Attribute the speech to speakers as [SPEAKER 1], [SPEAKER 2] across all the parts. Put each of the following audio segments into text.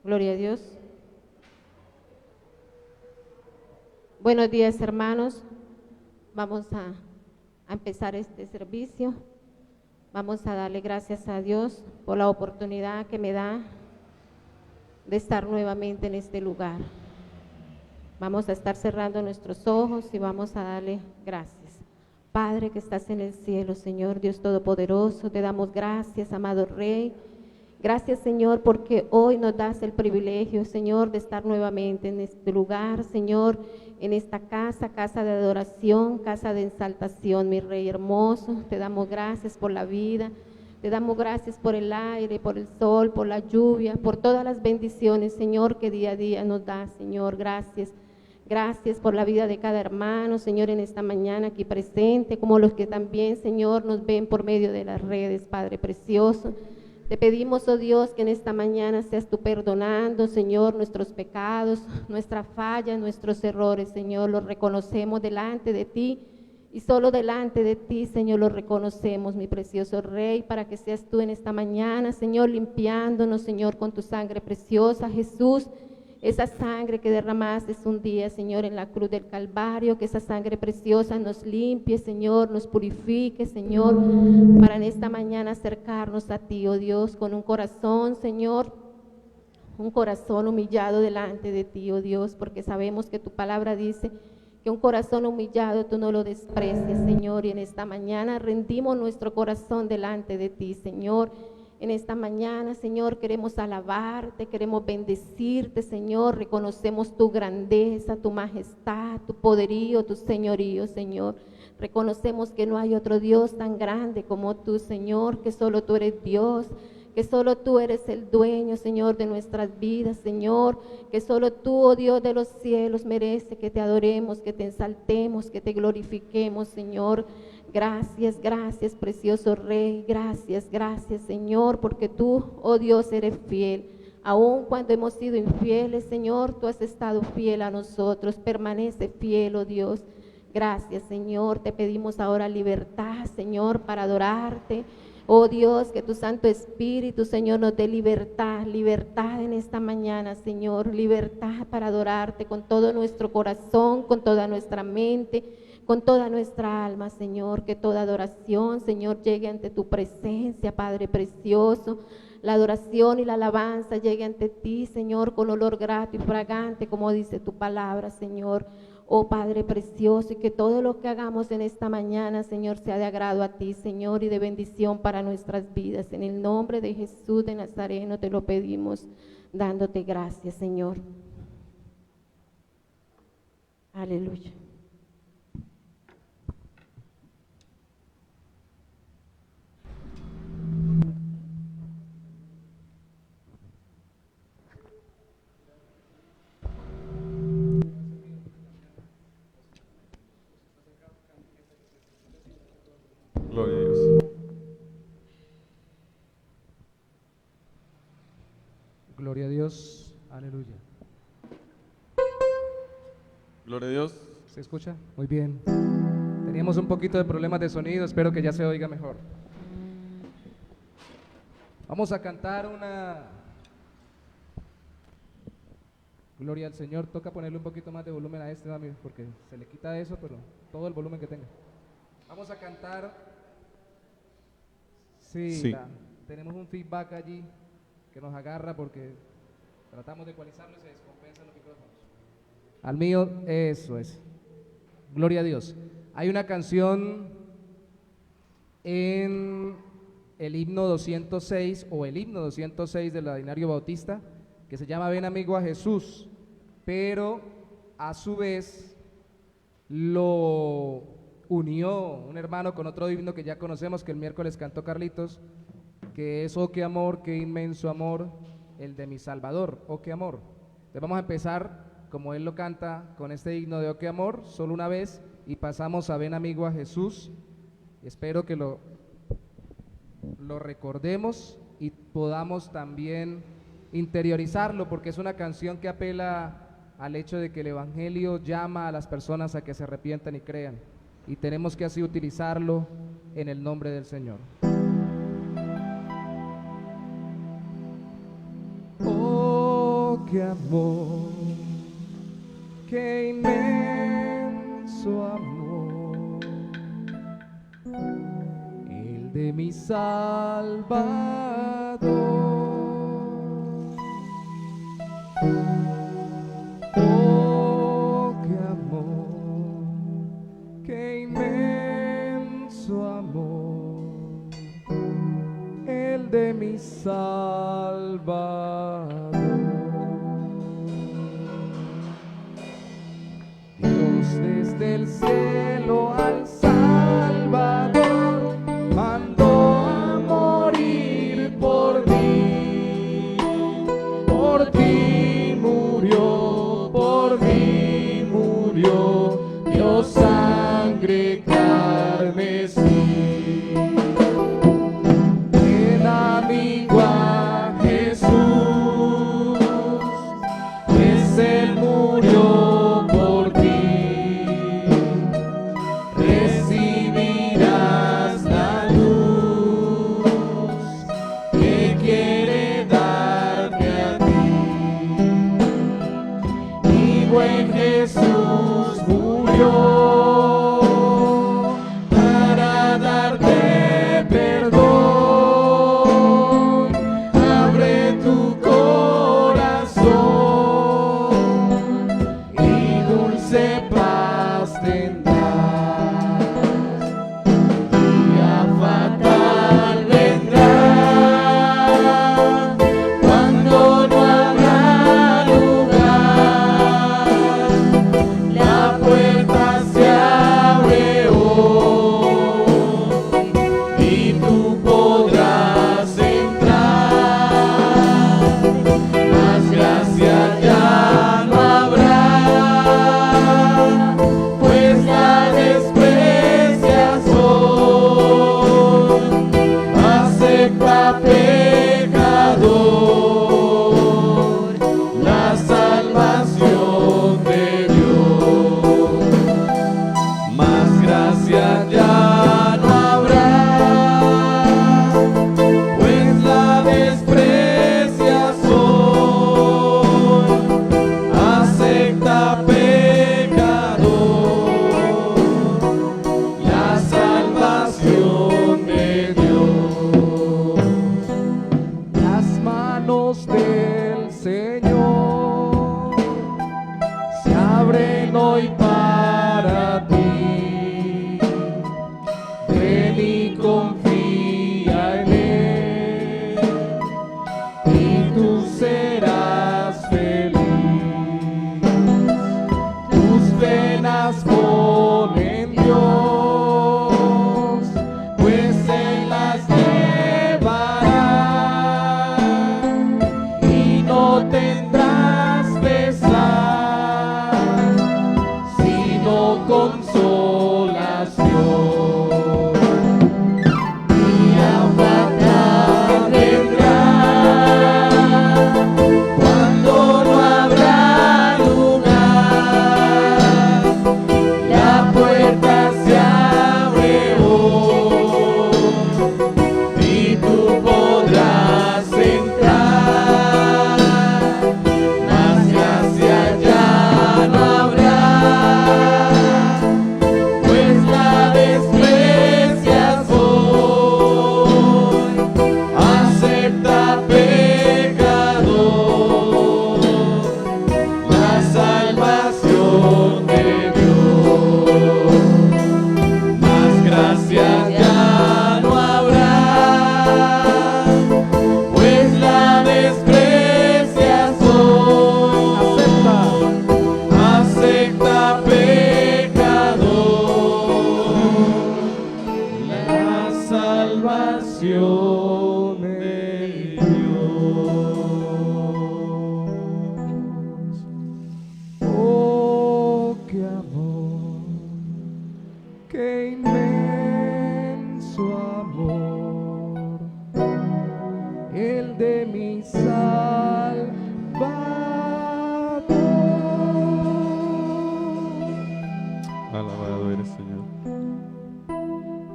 [SPEAKER 1] Gloria a Dios. Buenos días, hermanos. Vamos a empezar este servicio. Vamos a darle gracias a Dios por la oportunidad que me da de estar nuevamente en este lugar. Vamos a estar cerrando nuestros ojos y vamos a darle gracias. Padre que estás en el cielo, Señor Dios Todopoderoso, te damos gracias, amado Rey. Gracias, Señor, porque hoy nos das el privilegio, Señor, de estar nuevamente en este lugar, Señor, en esta casa, casa de adoración, casa de exaltación, mi Rey hermoso. Te damos gracias por la vida, te damos gracias por el aire, por el sol, por la lluvia, por todas las bendiciones, Señor, que día a día nos das, Señor. Gracias. Gracias por la vida de cada hermano, Señor, en esta mañana aquí presente, como los que también, Señor, nos ven por medio de las redes, Padre precioso. Te pedimos, oh Dios, que en esta mañana seas tú perdonando, Señor, nuestros pecados, nuestra falla, nuestros errores, Señor, los reconocemos delante de ti y solo delante de ti, Señor, los reconocemos, mi precioso Rey, para que seas tú en esta mañana, Señor, limpiándonos, Señor, con tu sangre preciosa, Jesús. Esa sangre que derramaste un día, Señor, en la cruz del Calvario, que esa sangre preciosa nos limpie, Señor, nos purifique, Señor, para en esta mañana acercarnos a ti, oh Dios, con un corazón, Señor, un corazón humillado delante de ti, oh Dios, porque sabemos que tu palabra dice que un corazón humillado tú no lo desprecias, Señor, y en esta mañana rendimos nuestro corazón delante de ti, Señor. En esta mañana, Señor, queremos alabarte, queremos bendecirte, Señor, reconocemos tu grandeza, tu majestad, tu poderío, tu señorío, Señor. Reconocemos que no hay otro Dios tan grande como tú, Señor, que solo tú eres Dios, que solo tú eres el dueño, Señor, de nuestras vidas, Señor, que solo tú, oh Dios de los cielos, merece que te adoremos, que te exaltemos, que te glorifiquemos, Señor. Gracias, gracias, precioso Rey, gracias, gracias, Señor, porque tú, oh Dios, eres fiel. Aun cuando hemos sido infieles, Señor, tú has estado fiel a nosotros, permanece fiel, oh Dios. Gracias, Señor, te pedimos ahora libertad, Señor, para adorarte. Oh Dios, que tu Santo Espíritu, Señor, nos dé libertad, libertad en esta mañana, Señor, libertad para adorarte con todo nuestro corazón, con toda nuestra mente, con toda nuestra alma, Señor, que toda adoración, Señor, llegue ante tu presencia, Padre precioso. La adoración y la alabanza llegue ante ti, Señor, con olor grato y fragante, como dice tu palabra, Señor. Oh Padre precioso, y que todo lo que hagamos en esta mañana, Señor, sea de agrado a ti, Señor, y de bendición para nuestras vidas. En el nombre de Jesús de Nazareno te lo pedimos, dándote gracias, Señor. Aleluya.
[SPEAKER 2] Gloria a Dios.
[SPEAKER 3] Gloria a Dios, aleluya.
[SPEAKER 2] Gloria a Dios.
[SPEAKER 3] ¿Se escucha? Muy bien. Teníamos un poquito de problemas de sonido, espero que ya se oiga mejor. Vamos a cantar una... Gloria al Señor. Toca ponerle un poquito más de volumen a este, Dami, porque se le quita eso, pero todo el volumen que tenga. Vamos a cantar... Sí. Tenemos un feedback allí que nos agarra porque tratamos de ecualizarlo y se descompensan los micrófonos. Al mío, eso es. Gloria a Dios. Hay una canción en el himno 206 o el himno 206 del Ordinario Bautista que se llama Ven amigo a Jesús, pero a su vez lo unió un hermano con otro himno que ya conocemos, que el miércoles cantó Carlitos, que es Oh qué amor, qué inmenso amor, el de mi Salvador, oh qué amor. Entonces vamos a empezar como él lo canta con este himno de Oh qué amor, solo una vez, y pasamos a Ven amigo a Jesús. Espero que lo recordemos y podamos también interiorizarlo, porque es una canción que apela al hecho de que el Evangelio llama a las personas a que se arrepientan y crean, y tenemos que así utilizarlo en el nombre del Señor. Oh qué amor, qué inmenso amor, el de mi Salvador. Oh, qué amor, qué inmenso amor, el de mi Salvador. Dios desde el cielo al Salvador mandó a morir por mí, por ti murió, por mí murió, dio sangre carmesí. En amigo a Jesús, pues Él murió por ti, recibirás la luz que quiere darte a ti. Mi buen Jesús murió para darte perdón. Abre tu corazón y dulce paz tendrás. Día fatal vendrá cuando no habrá lugar. La puerta se abre hoy y tú podrás entrar. Más gracia ya no habrá, pues la desprecias hoy. Acepta, pecador, la salvación de Dios. Más gracia ya no habrá, pues la desprecias hoy. Acepta, pecador, la salvación de Dios. Las manos del Señor se abren hoy para ti. Ven y confía en Él y tú serás feliz. Tus penas pon en Dios, pues Él las llevará y no tendrás pesar, sino consolación. Día fatal vendrá cuando no habrá lugar. La puerta se abre hoy y tú podrás entrar. Más gracia ya no habrá, pues la desprecias hoy. Acepta, pecador, la salvación de Dios. Más gracia ya no habrá, pues la desprecias hoy. Acepta, pecador, la salvación de Dios. Oh, qué amor, qué inmenso amor, el de mi Salvador.
[SPEAKER 2] Alabado eres, Señor.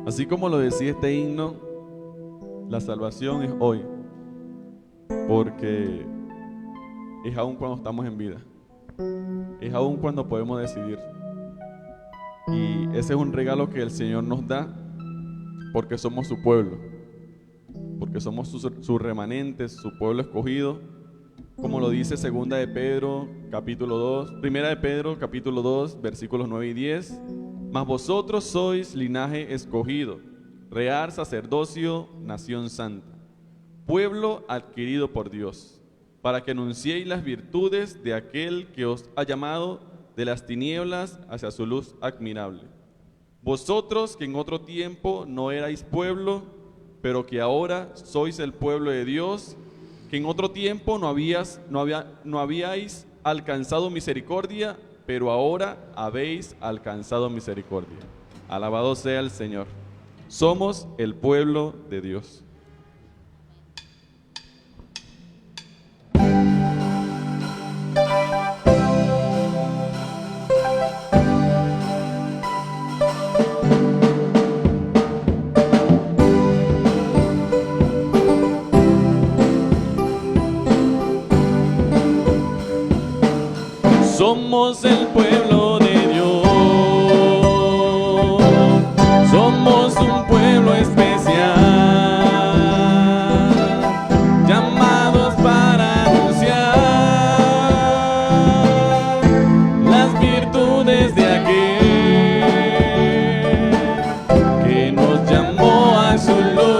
[SPEAKER 2] Así como lo decía este himno, la salvación es hoy, porque es aún cuando estamos en vida. Es aún cuando podemos decidir. Y ese es un regalo que el Señor nos da porque somos su pueblo, porque somos sus remanentes, su pueblo escogido, como lo dice Segunda de Pedro, capítulo 2, Primera de Pedro, capítulo 2, versículos 9 y 10. Mas vosotros sois linaje escogido, real sacerdocio, nación santa, pueblo adquirido por Dios, para que anunciéis las virtudes de aquel que os ha llamado de las tinieblas hacia su luz admirable. Vosotros que en otro tiempo no erais pueblo, pero que ahora sois el pueblo de Dios, que en otro tiempo no habíais alcanzado misericordia, pero ahora habéis alcanzado misericordia. Alabado sea el Señor. Somos el pueblo de Dios. Somos el pueblo de Dios, somos un pueblo especial, llamados para anunciar las virtudes de aquel que nos llamó a su luz.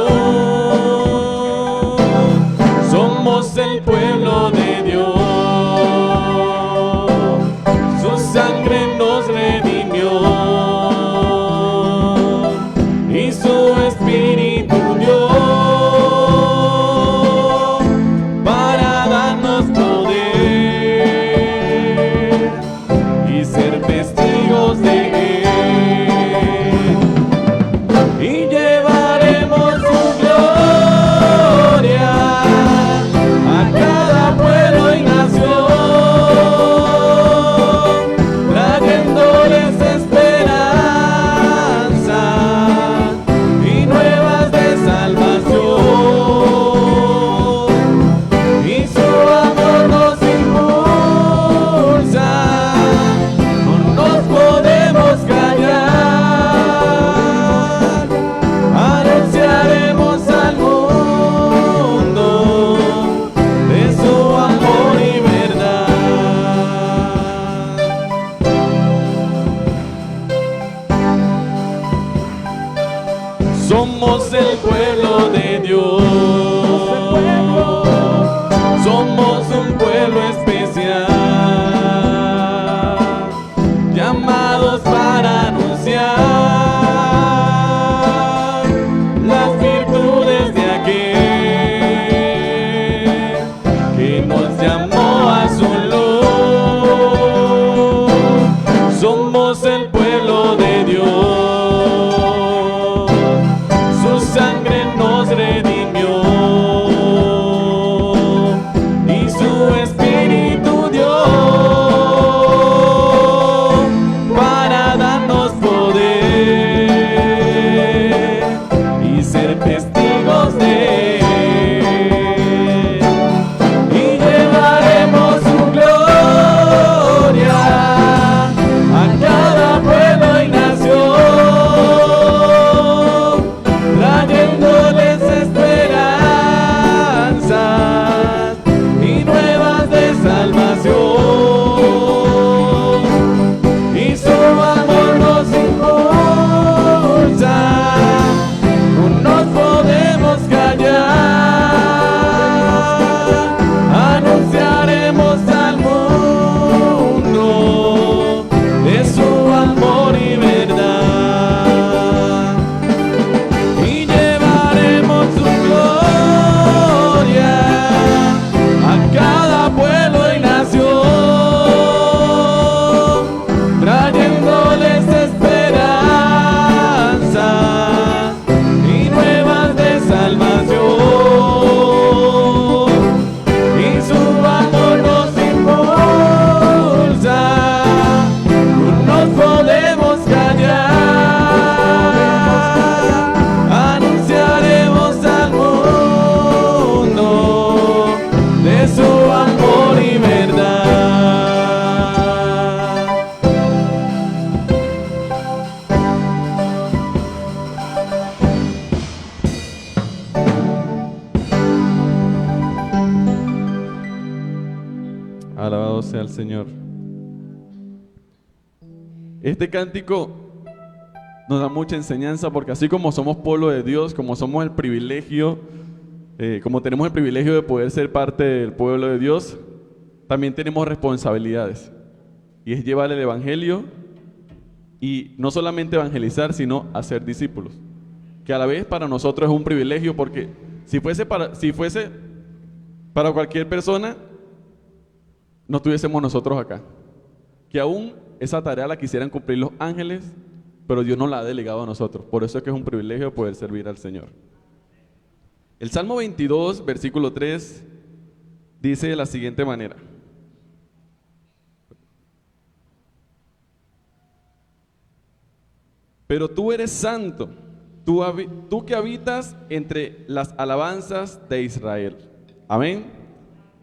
[SPEAKER 2] Somos el pueblo de Dios. Sangre nos redimió y su Espíritu dio para darnos poder y ser testigos de Él, y llevaremos su gloria a cada pueblo y nación. Somos el pueblo de Dios, somos un pueblo especial, llamados para anunciar las virtudes de aquel que nos llamó a su luz. Somos el pueblo de Dios. Sangre nos redimió y su Espíritu dio para darnos poder y ser testigos de Él, y llevaremos Alabado sea el Señor. Este cántico nos da mucha enseñanza porque así como somos pueblo de Dios, como somos el privilegio, como tenemos el privilegio de poder ser parte del pueblo de Dios, también tenemos responsabilidades. Y es llevar el evangelio y no solamente evangelizar, sino hacer discípulos. Que a la vez para nosotros es un privilegio porque si fuese para cualquier persona, no estuviésemos nosotros acá. Que aún esa tarea la quisieran cumplir los ángeles, pero Dios nos la ha delegado a nosotros. Por eso es que es un privilegio poder servir al Señor. El Salmo 22, versículo 3, dice de la siguiente manera. Pero tú eres santo, tú que habitas entre las alabanzas de Israel. Amén.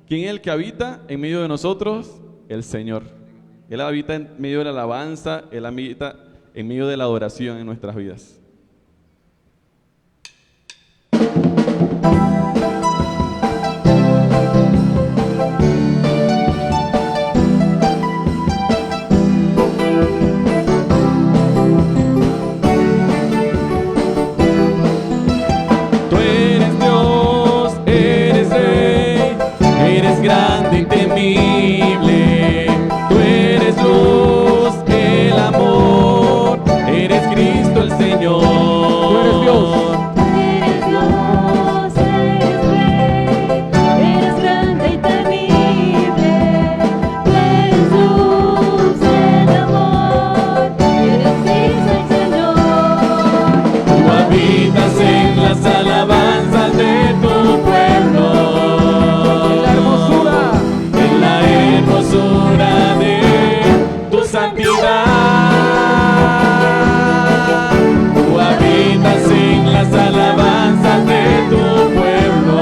[SPEAKER 2] ¿Quién es el que habita en medio de nosotros? El Señor. Él habita en medio de la alabanza, Él habita en medio de la adoración en nuestras vidas.
[SPEAKER 4] Grande y temible, tú eres luz, el amor, eres Cristo el Señor.
[SPEAKER 3] Tú eres Dios.
[SPEAKER 5] Eres luz, eres rey, eres grande y temible. Tú eres luz, el amor, eres Cristo el Señor.
[SPEAKER 4] Tú habitas en las alabanzas de tu pueblo. Hermosura de tu santidad, tú habitas en las alabanzas de tu pueblo,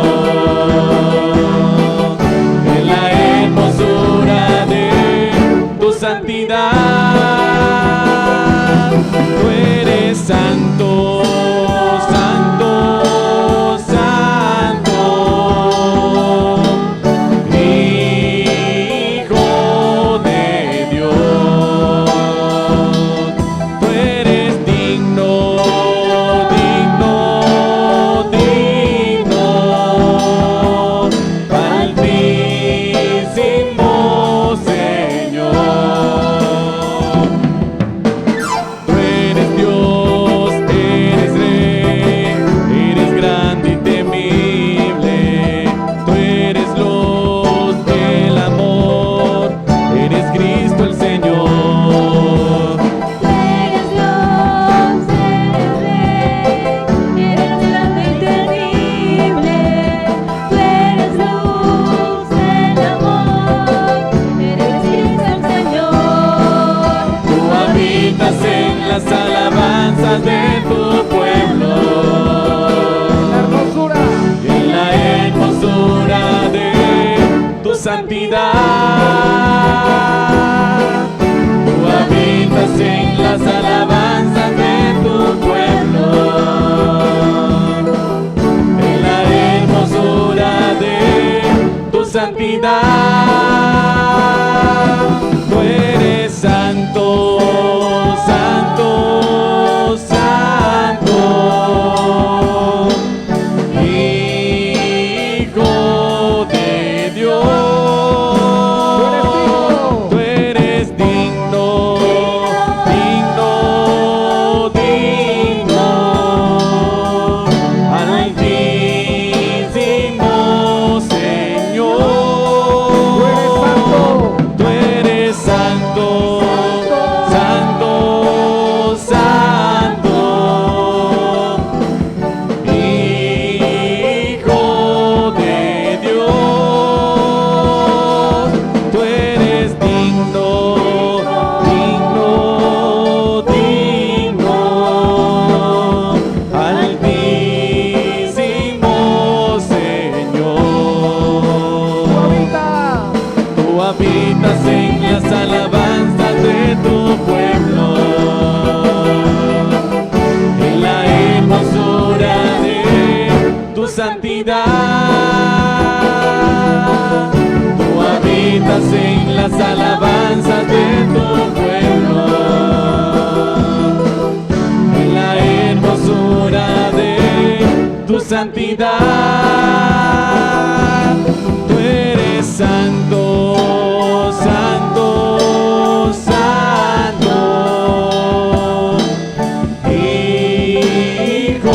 [SPEAKER 4] en la hermosura de tu santidad, tú eres santo, santo, santo. De tu pueblo, en la hermosura de tu santidad, tú habitas en las alabanzas de tu pueblo, en la hermosura de tu santidad, tú eres santo, santo. Altísimo Señor. santidad. Tú eres santo, santo, santo, Hijo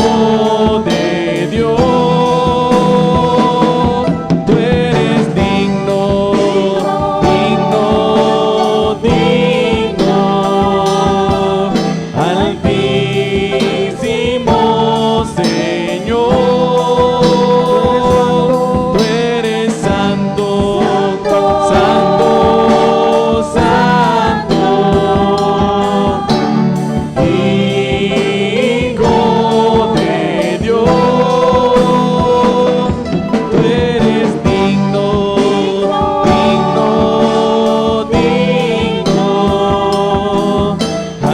[SPEAKER 4] de Dios. Tú eres digno, digno, digno, altísimo Señor. Tú eres santo, santo, santo, Hijo de Dios. Tú eres digno, digno, digno,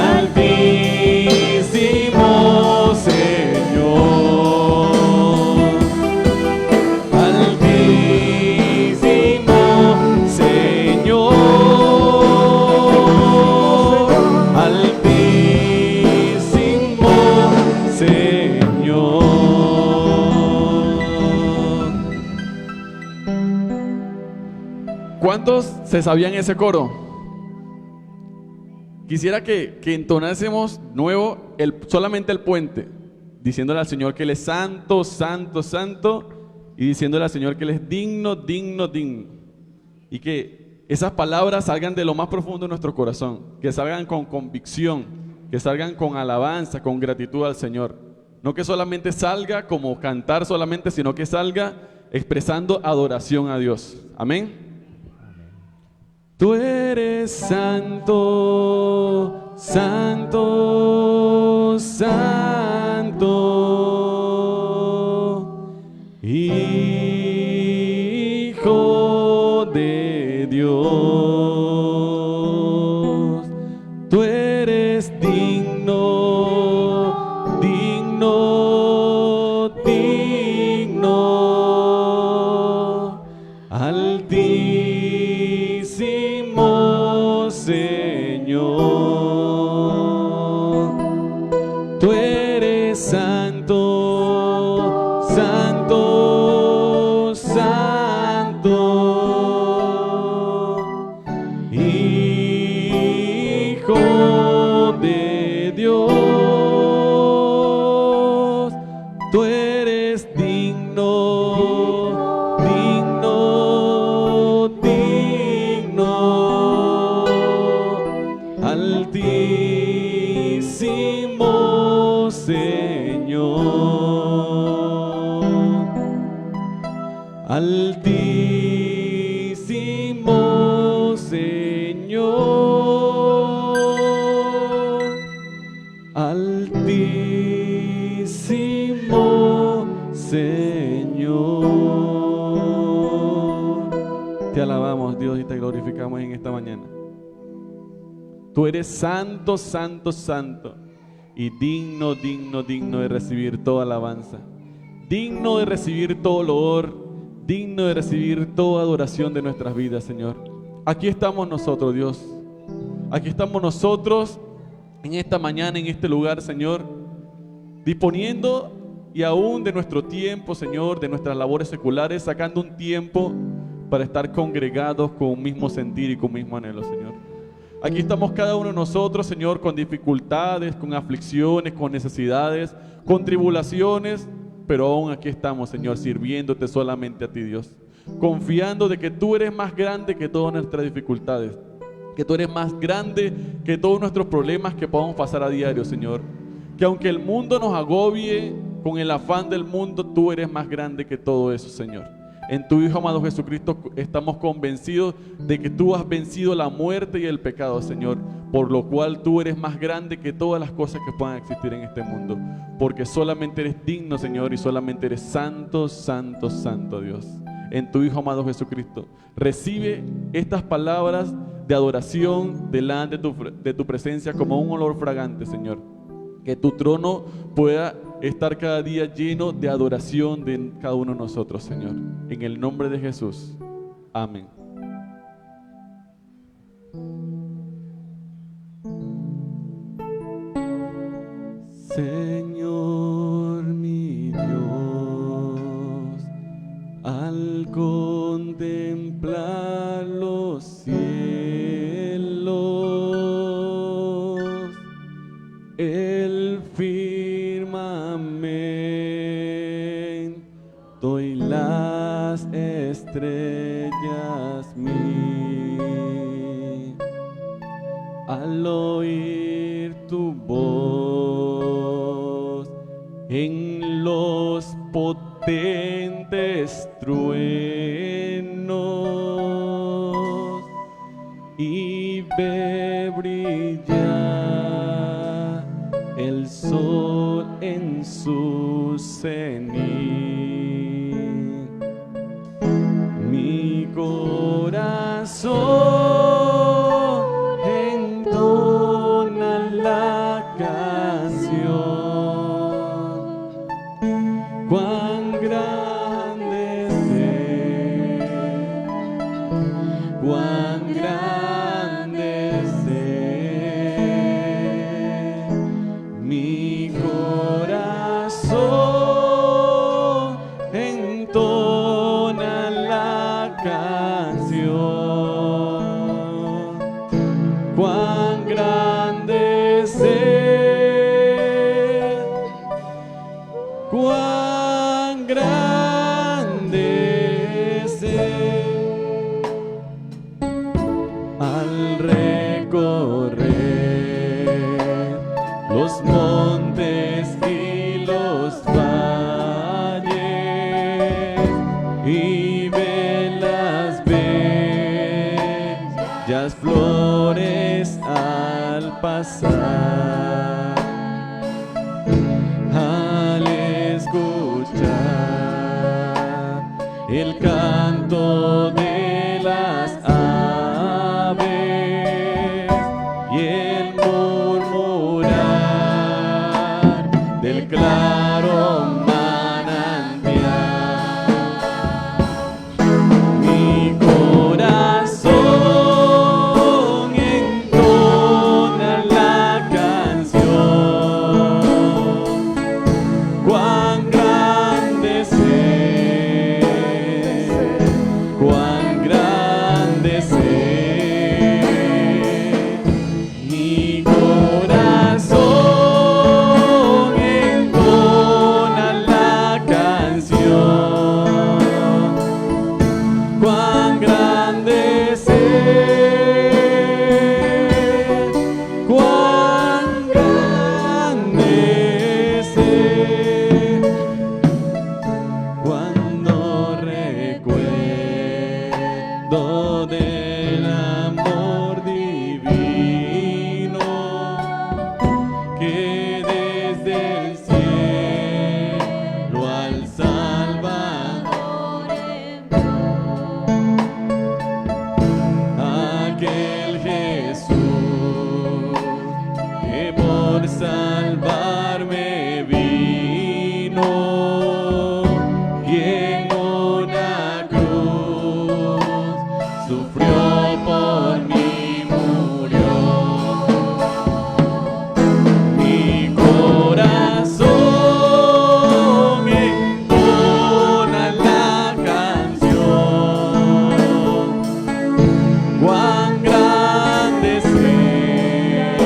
[SPEAKER 4] altísimo Señor, altísimo Señor, altísimo Señor.
[SPEAKER 2] ¿Cuántos se sabían ese coro? Quisiera que entonásemos nuevo solamente el puente, diciéndole al Señor que Él es santo, santo, santo, y diciéndole al Señor que Él es digno, digno, digno. Y que esas palabras salgan de lo más profundo de nuestro corazón, que salgan con convicción, que salgan con alabanza, con gratitud al Señor. No que solamente salga como cantar solamente, sino que salga expresando adoración a Dios. Amén. Tú eres santo, santo, santo, Hijo de Dios. Tú eres digno, digno, digno, altísimo Señor. Tú eres santo, santo, santo, Hijo de Dios. Tú eres digno, digno, digno, altísimo Señor, altísimo Señor, altísimo Señor. Te alabamos, Dios, y te glorificamos en esta mañana. Tú eres santo, santo, santo, y digno, digno, digno de recibir toda alabanza, digno de recibir todo loor, digno de recibir toda adoración de nuestras vidas, Señor. Aquí estamos nosotros, Dios. Aquí estamos nosotros en esta mañana, en este lugar, Señor, disponiendo y aún de nuestro tiempo, Señor, de nuestras labores seculares, sacando un tiempo para estar congregados con un mismo sentir y con un mismo anhelo, Señor. Aquí estamos cada uno de nosotros, Señor, con dificultades, con aflicciones, con necesidades, con tribulaciones, pero aún aquí estamos, Señor, sirviéndote solamente a ti, Dios, confiando de que tú eres más grande que todas nuestras dificultades, que tú eres más grande que todos nuestros problemas que podamos pasar a diario, Señor. Que aunque el mundo nos agobie con el afán del mundo, tú eres más grande que todo eso, Señor. En tu Hijo amado Jesucristo estamos convencidos de que tú has vencido la muerte y el pecado, Señor, por lo cual tú eres más grande que todas las cosas que puedan existir en este mundo, porque solamente eres digno, Señor, y solamente eres santo, santo, santo, Dios. En tu Hijo amado Jesucristo, recibe estas palabras de adoración delante de tu presencia como un olor fragante, Señor. Que tu trono pueda estar cada día lleno de adoración de cada uno de nosotros, Señor. En el nombre de Jesús. Amén. Señor mi Dios, contemplar los cielos, el firmamento y las estrellas mil. Al oír tu voz en los potentes truenos y ve brillar el sol en su cenit. Mi corazón entona la canción. Cuán grande es Él, cuán grande es Él. Mi corazón entona la canción. Cuán grande es Él, cuán grande es Él. Al recorrer los montes y los valles y ve las bellas flores al pasar, al escuchar el canto de las aves y el murmurar del claro manantial. Mi corazón entona la canción. Cuán grande es Él, cuán grande es Él. Mi corazón entona la canción. Cuán grande es Él, cuán grande es Él. Cuando recuerdo del amor divino que desde el cielo al Salvador aquel Jesús que por salvarme vino y en una cruz sufrió por mí, murió. Mi corazón entona la canción. Cuán grande es Él,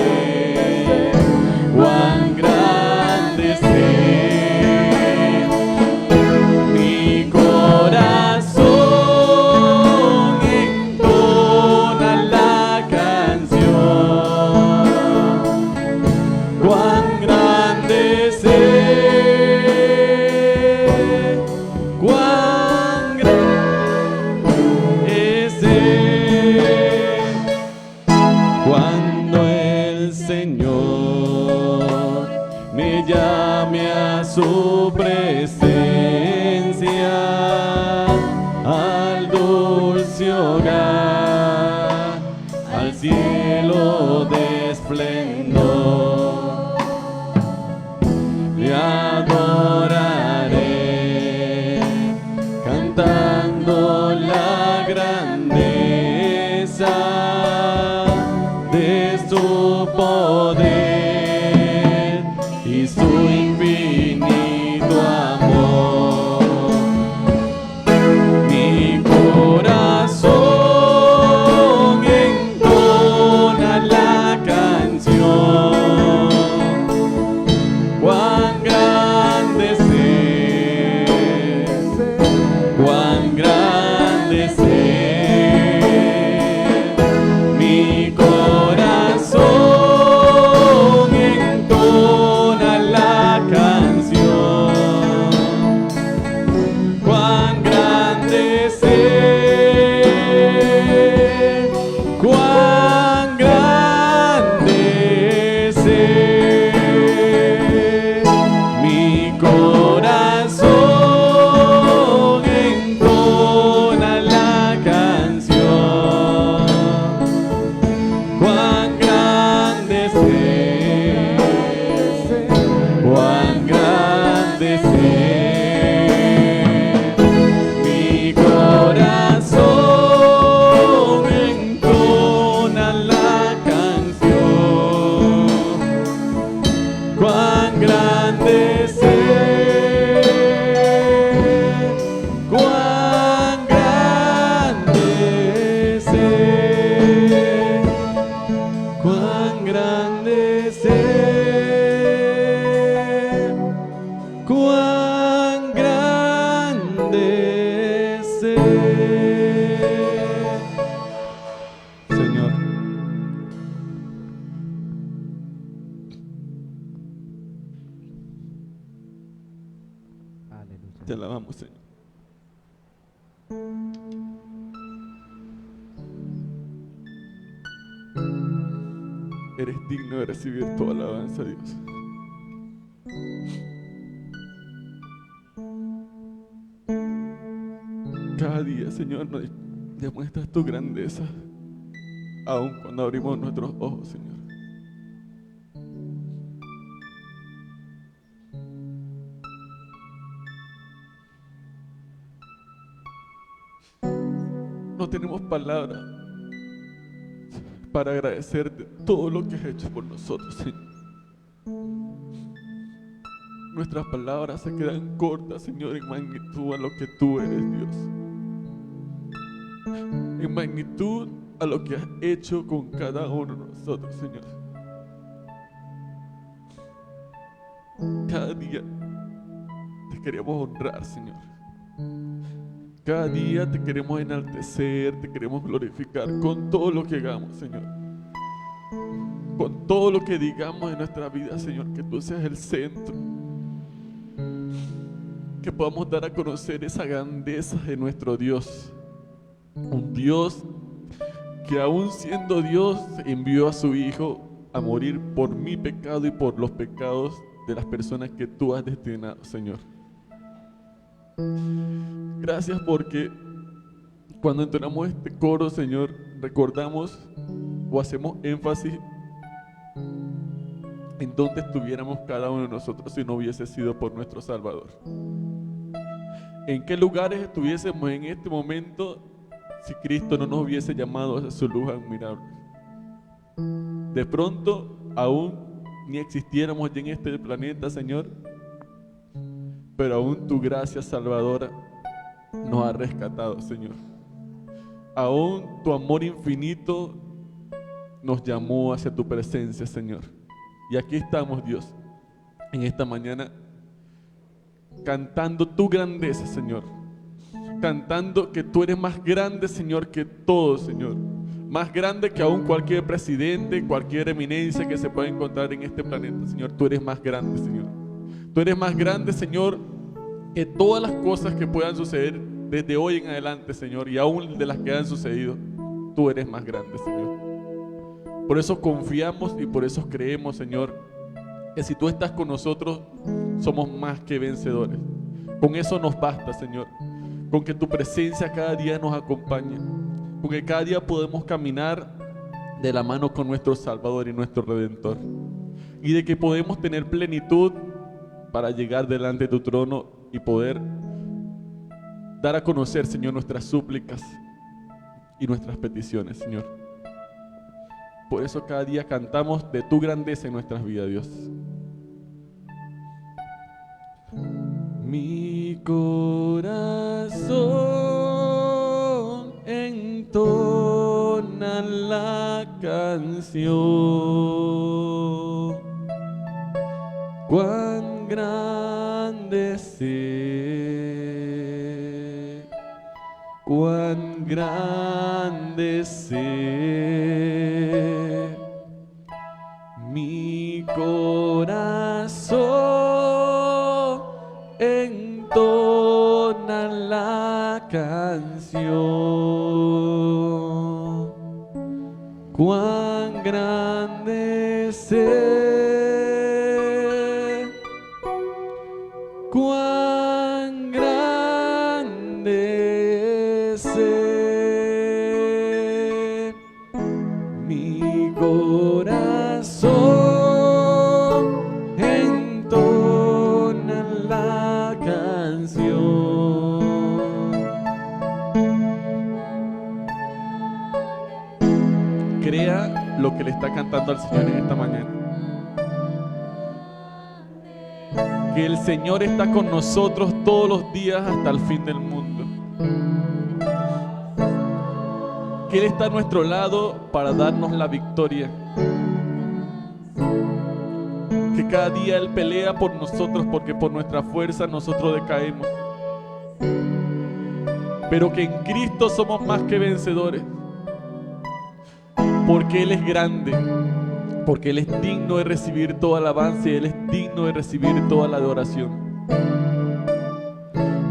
[SPEAKER 2] cuán grande es Él. Mi corazón entona la canción. Cuán grande es Él, cuán grande es Él. Cuando el Señor me llame a su presencia, al dulce hogar, al cielo de esplendor, le adoraré, cantando la grandeza de su poder y su infinito amor. Mi corazón te alabamos, Señor. Eres digno de recibir toda alabanza, Dios. Cada día, Señor, nos demuestras tu grandeza, aun cuando abrimos nuestros ojos, Señor. No tenemos palabras para agradecerte todo lo que has hecho por nosotros, Señor. Nuestras palabras se quedan cortas, Señor, en magnitud a lo que tú eres, Dios. En magnitud a lo que has hecho con cada uno de nosotros, Señor. Cada día te queremos honrar, Señor. Cada día te queremos enaltecer, te queremos glorificar con todo lo que hagamos, Señor. Con todo lo que digamos en nuestra vida, Señor, que tú seas el centro. Que podamos dar a conocer esa grandeza de nuestro Dios. Un Dios que aún siendo Dios envió a su Hijo a morir por mi pecado y por los pecados de las personas que tú has destinado, Señor. Gracias porque cuando entonamos este coro, Señor, recordamos o hacemos énfasis en dónde estuviéramos cada uno de nosotros si no hubiese sido por nuestro Salvador. En qué lugares estuviésemos en este momento si Cristo no nos hubiese llamado a su luz admirable. De pronto aún ni existiéramos ya en este planeta, Señor, pero aún tu gracia salvadora nos ha rescatado, Señor. Aún tu amor infinito nos llamó hacia tu presencia, Señor. Y aquí estamos, Dios, en esta mañana, cantando tu grandeza, Señor. Cantando que tú eres más grande, Señor, que todo, Señor. Más grande que aún cualquier presidente, cualquier eminencia que se pueda encontrar en este planeta, Señor. Tú eres más grande, Señor. Tú eres más grande, Señor, que todas las cosas que puedan suceder desde hoy en adelante, Señor, y aún de las que han sucedido. Tú eres más grande, Señor. Por eso confiamos y por eso creemos, Señor, que si tú estás con nosotros, somos más que vencedores. Con eso nos basta, Señor. Con que tu presencia cada día nos acompañe. Con que cada día podemos caminar de la mano con nuestro Salvador y nuestro Redentor. Y de que podemos tener plenitud para llegar delante de tu trono y poder dar a conocer, Señor, nuestras súplicas y nuestras peticiones, Señor. Por eso cada día cantamos de tu grandeza en nuestras vidas, Dios. Mi corazón entona la canción. Cuán grande sé, cuán grande sé. Mi corazón entona la canción. Cuán grande sé, cuán grande sé. Mi corazón entona la canción. Crea lo que le está cantando al Señor en esta mañana. Que el Señor está con nosotros todos los días hasta el fin del mundo. Que Él está a nuestro lado para darnos la victoria. Que cada día Él pelea por nosotros porque por nuestra fuerza nosotros decaemos. Pero que en Cristo somos más que vencedores. Porque Él es grande. Porque Él es digno de recibir toda alabanza y Él es digno de recibir toda la adoración.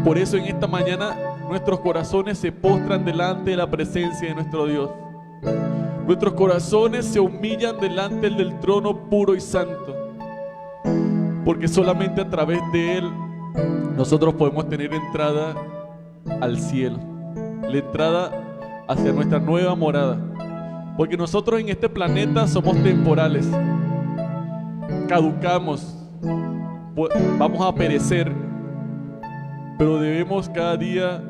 [SPEAKER 2] Por eso en esta mañana nuestros corazones se postran delante de la presencia de nuestro Dios. Nuestros corazones se humillan delante del trono puro y santo, porque solamente a través de Él nosotros podemos tener entrada al cielo, la entrada hacia nuestra nueva morada. Porque nosotros en este planeta somos temporales, caducamos, vamos a perecer, pero debemos cada día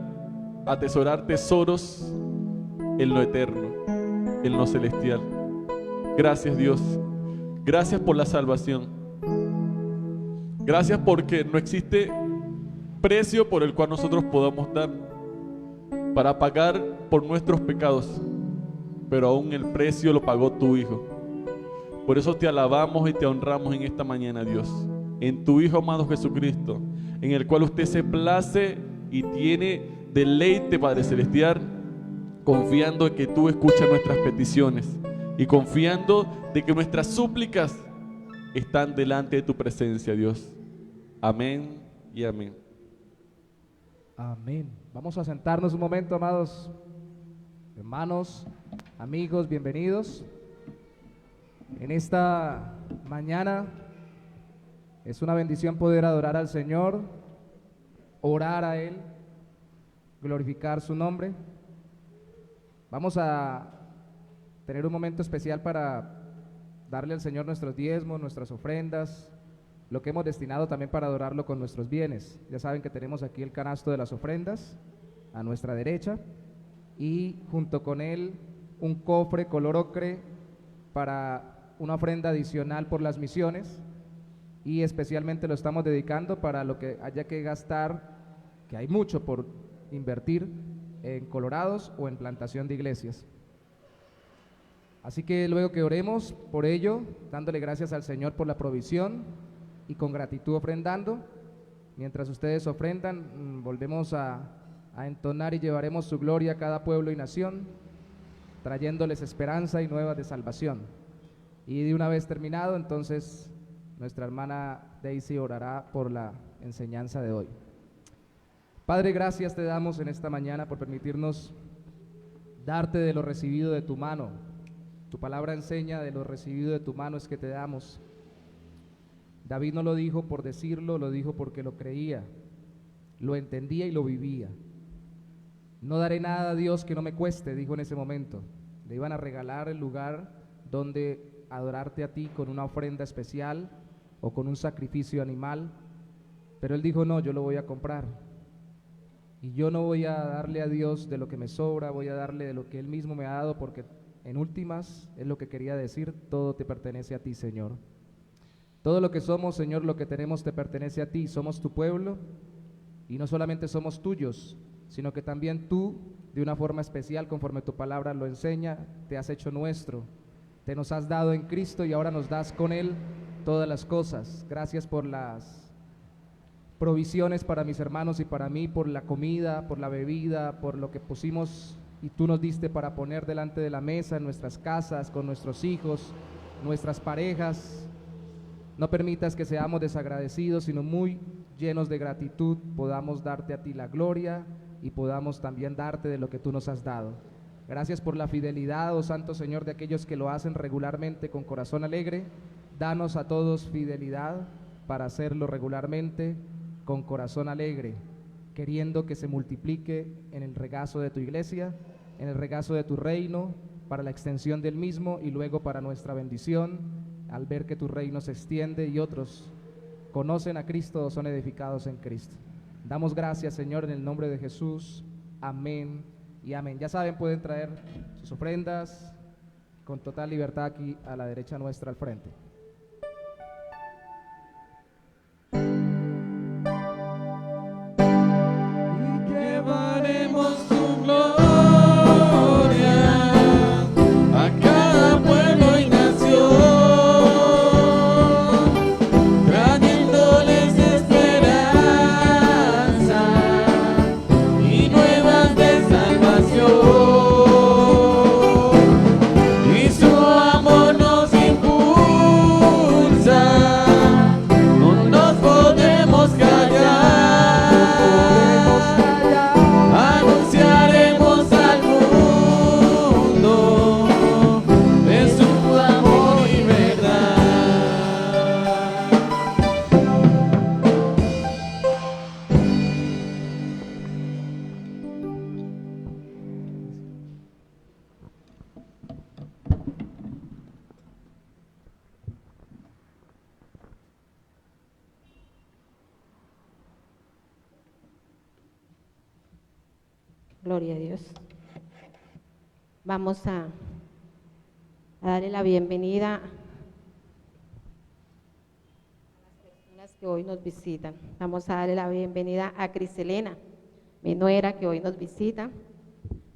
[SPEAKER 2] atesorar tesoros en lo eterno, en lo celestial. Gracias, Dios. Gracias por la salvación. Gracias porque no existe precio por el cual nosotros podamos dar para pagar por nuestros pecados, pero aún el precio lo pagó tu Hijo. Por eso te alabamos y te honramos en esta mañana, Dios, en tu Hijo amado Jesucristo, en el cual usted se place y tiene deleite, Padre Celestial, confiando en que tú escuchas nuestras peticiones y confiando de que nuestras súplicas están delante de tu presencia, Dios. Amén y amén.
[SPEAKER 3] Amén. Vamos a sentarnos un momento, amados hermanos, amigos, bienvenidos. En esta mañana es una bendición poder adorar al Señor, orar a Él, glorificar su nombre. Vamos a tener un momento especial para darle al Señor nuestros diezmos, nuestras ofrendas, lo que hemos destinado también para adorarlo con nuestros bienes. Ya saben que tenemos aquí el canasto de las ofrendas a nuestra derecha y junto con él un cofre color ocre para una ofrenda adicional por las misiones, y especialmente lo estamos dedicando para lo que haya que gastar, que hay mucho por invertir en colorados o en plantación de iglesias. Así que luego que oremos por ello, dándole gracias al Señor por la provisión y con gratitud ofrendando, mientras ustedes ofrendan, volvemos a entonar y llevaremos su gloria a cada pueblo y nación, trayéndoles esperanza y nuevas de salvación. Y de una vez terminado, entonces nuestra hermana Daisy orará por la enseñanza de hoy. Padre, gracias te damos en esta mañana por permitirnos darte de lo recibido de tu mano. Tu palabra enseña: de lo recibido de tu mano es que te damos. David no lo dijo por decirlo, lo dijo porque lo creía, lo entendía y lo vivía. No daré nada a Dios que no me cueste, dijo en ese momento. Le iban a regalar el lugar donde adorarte a ti con una ofrenda especial o con un sacrificio animal, pero él dijo: no, yo lo voy a comprar. Y yo no voy a darle a Dios de lo que me sobra, voy a darle de lo que Él mismo me ha dado, porque en últimas es lo que quería decir: todo te pertenece a ti, Señor. Todo lo que somos, Señor, lo que tenemos te pertenece a ti. Somos tu pueblo y no solamente somos tuyos, sino que también tú, de una forma especial, conforme tu palabra lo enseña, te has hecho nuestro. Te nos has dado en Cristo y ahora nos das con Él todas las cosas. Gracias por las provisiones para mis hermanos y para mí, por la comida, por la bebida, por lo que pusimos y tú nos diste para poner delante de la mesa en nuestras casas, con nuestros hijos, nuestras parejas. No permitas que seamos desagradecidos, sino muy llenos de gratitud, podamos darte a ti la gloria y podamos también darte de lo que tú nos has dado. Gracias por la fidelidad, oh Santo Señor, de aquellos que lo hacen regularmente con corazón alegre. Danos a todos fidelidad para hacerlo regularmente con corazón alegre, queriendo que se multiplique en el regazo de tu iglesia, en el regazo de tu reino, para la extensión del mismo y luego para nuestra bendición, al ver que tu reino se extiende y otros conocen a Cristo o son edificados en Cristo. Damos gracias, Señor, en el nombre de Jesús. Amén y amén. Ya saben, pueden traer sus ofrendas con total libertad aquí a la derecha nuestra al frente.
[SPEAKER 4] Llevaremos tu gloria a cada pueblo y nación, trayéndoles esperanza y nuevas de salvación. Y su amor nos impulsa
[SPEAKER 1] Gloria a Dios. Vamos a darle la bienvenida a las personas que hoy nos visitan. Vamos a darle la bienvenida a Criselena, mi nuera, que hoy nos visita.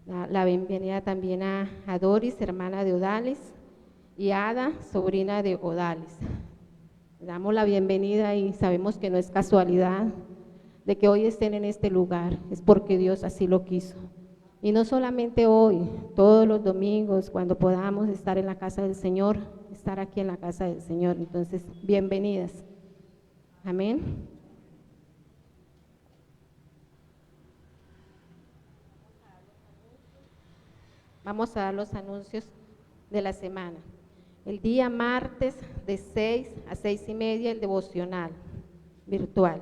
[SPEAKER 1] La bienvenida también a Doris, hermana de Odalis, y Ada, sobrina de Odalis. Le damos la bienvenida y sabemos que no es casualidad de que hoy estén en este lugar, es porque Dios así lo quiso. Y no solamente hoy, todos los domingos, cuando podamos estar en la casa del Señor, estar aquí en la casa del Señor. Entonces, bienvenidas. Amén. Vamos a dar los anuncios de la semana. El día martes de 6 a 6:30 el devocional virtual.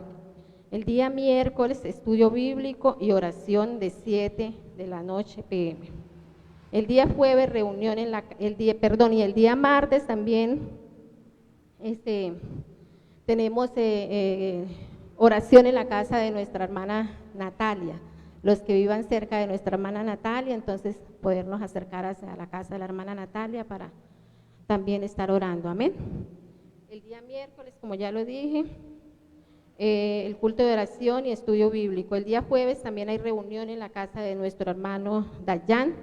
[SPEAKER 1] El día miércoles estudio bíblico y oración de 7 de la noche p.m. El día jueves reunión y el día martes también tenemos oración en la casa de nuestra hermana Natalia. Los que vivan cerca de nuestra hermana Natalia, entonces podernos acercar hacia la casa de la hermana Natalia para también estar orando, amén. El día miércoles, como ya lo dije, el culto de oración y estudio bíblico. El día jueves también hay reunión en la casa de nuestro hermano Dayan.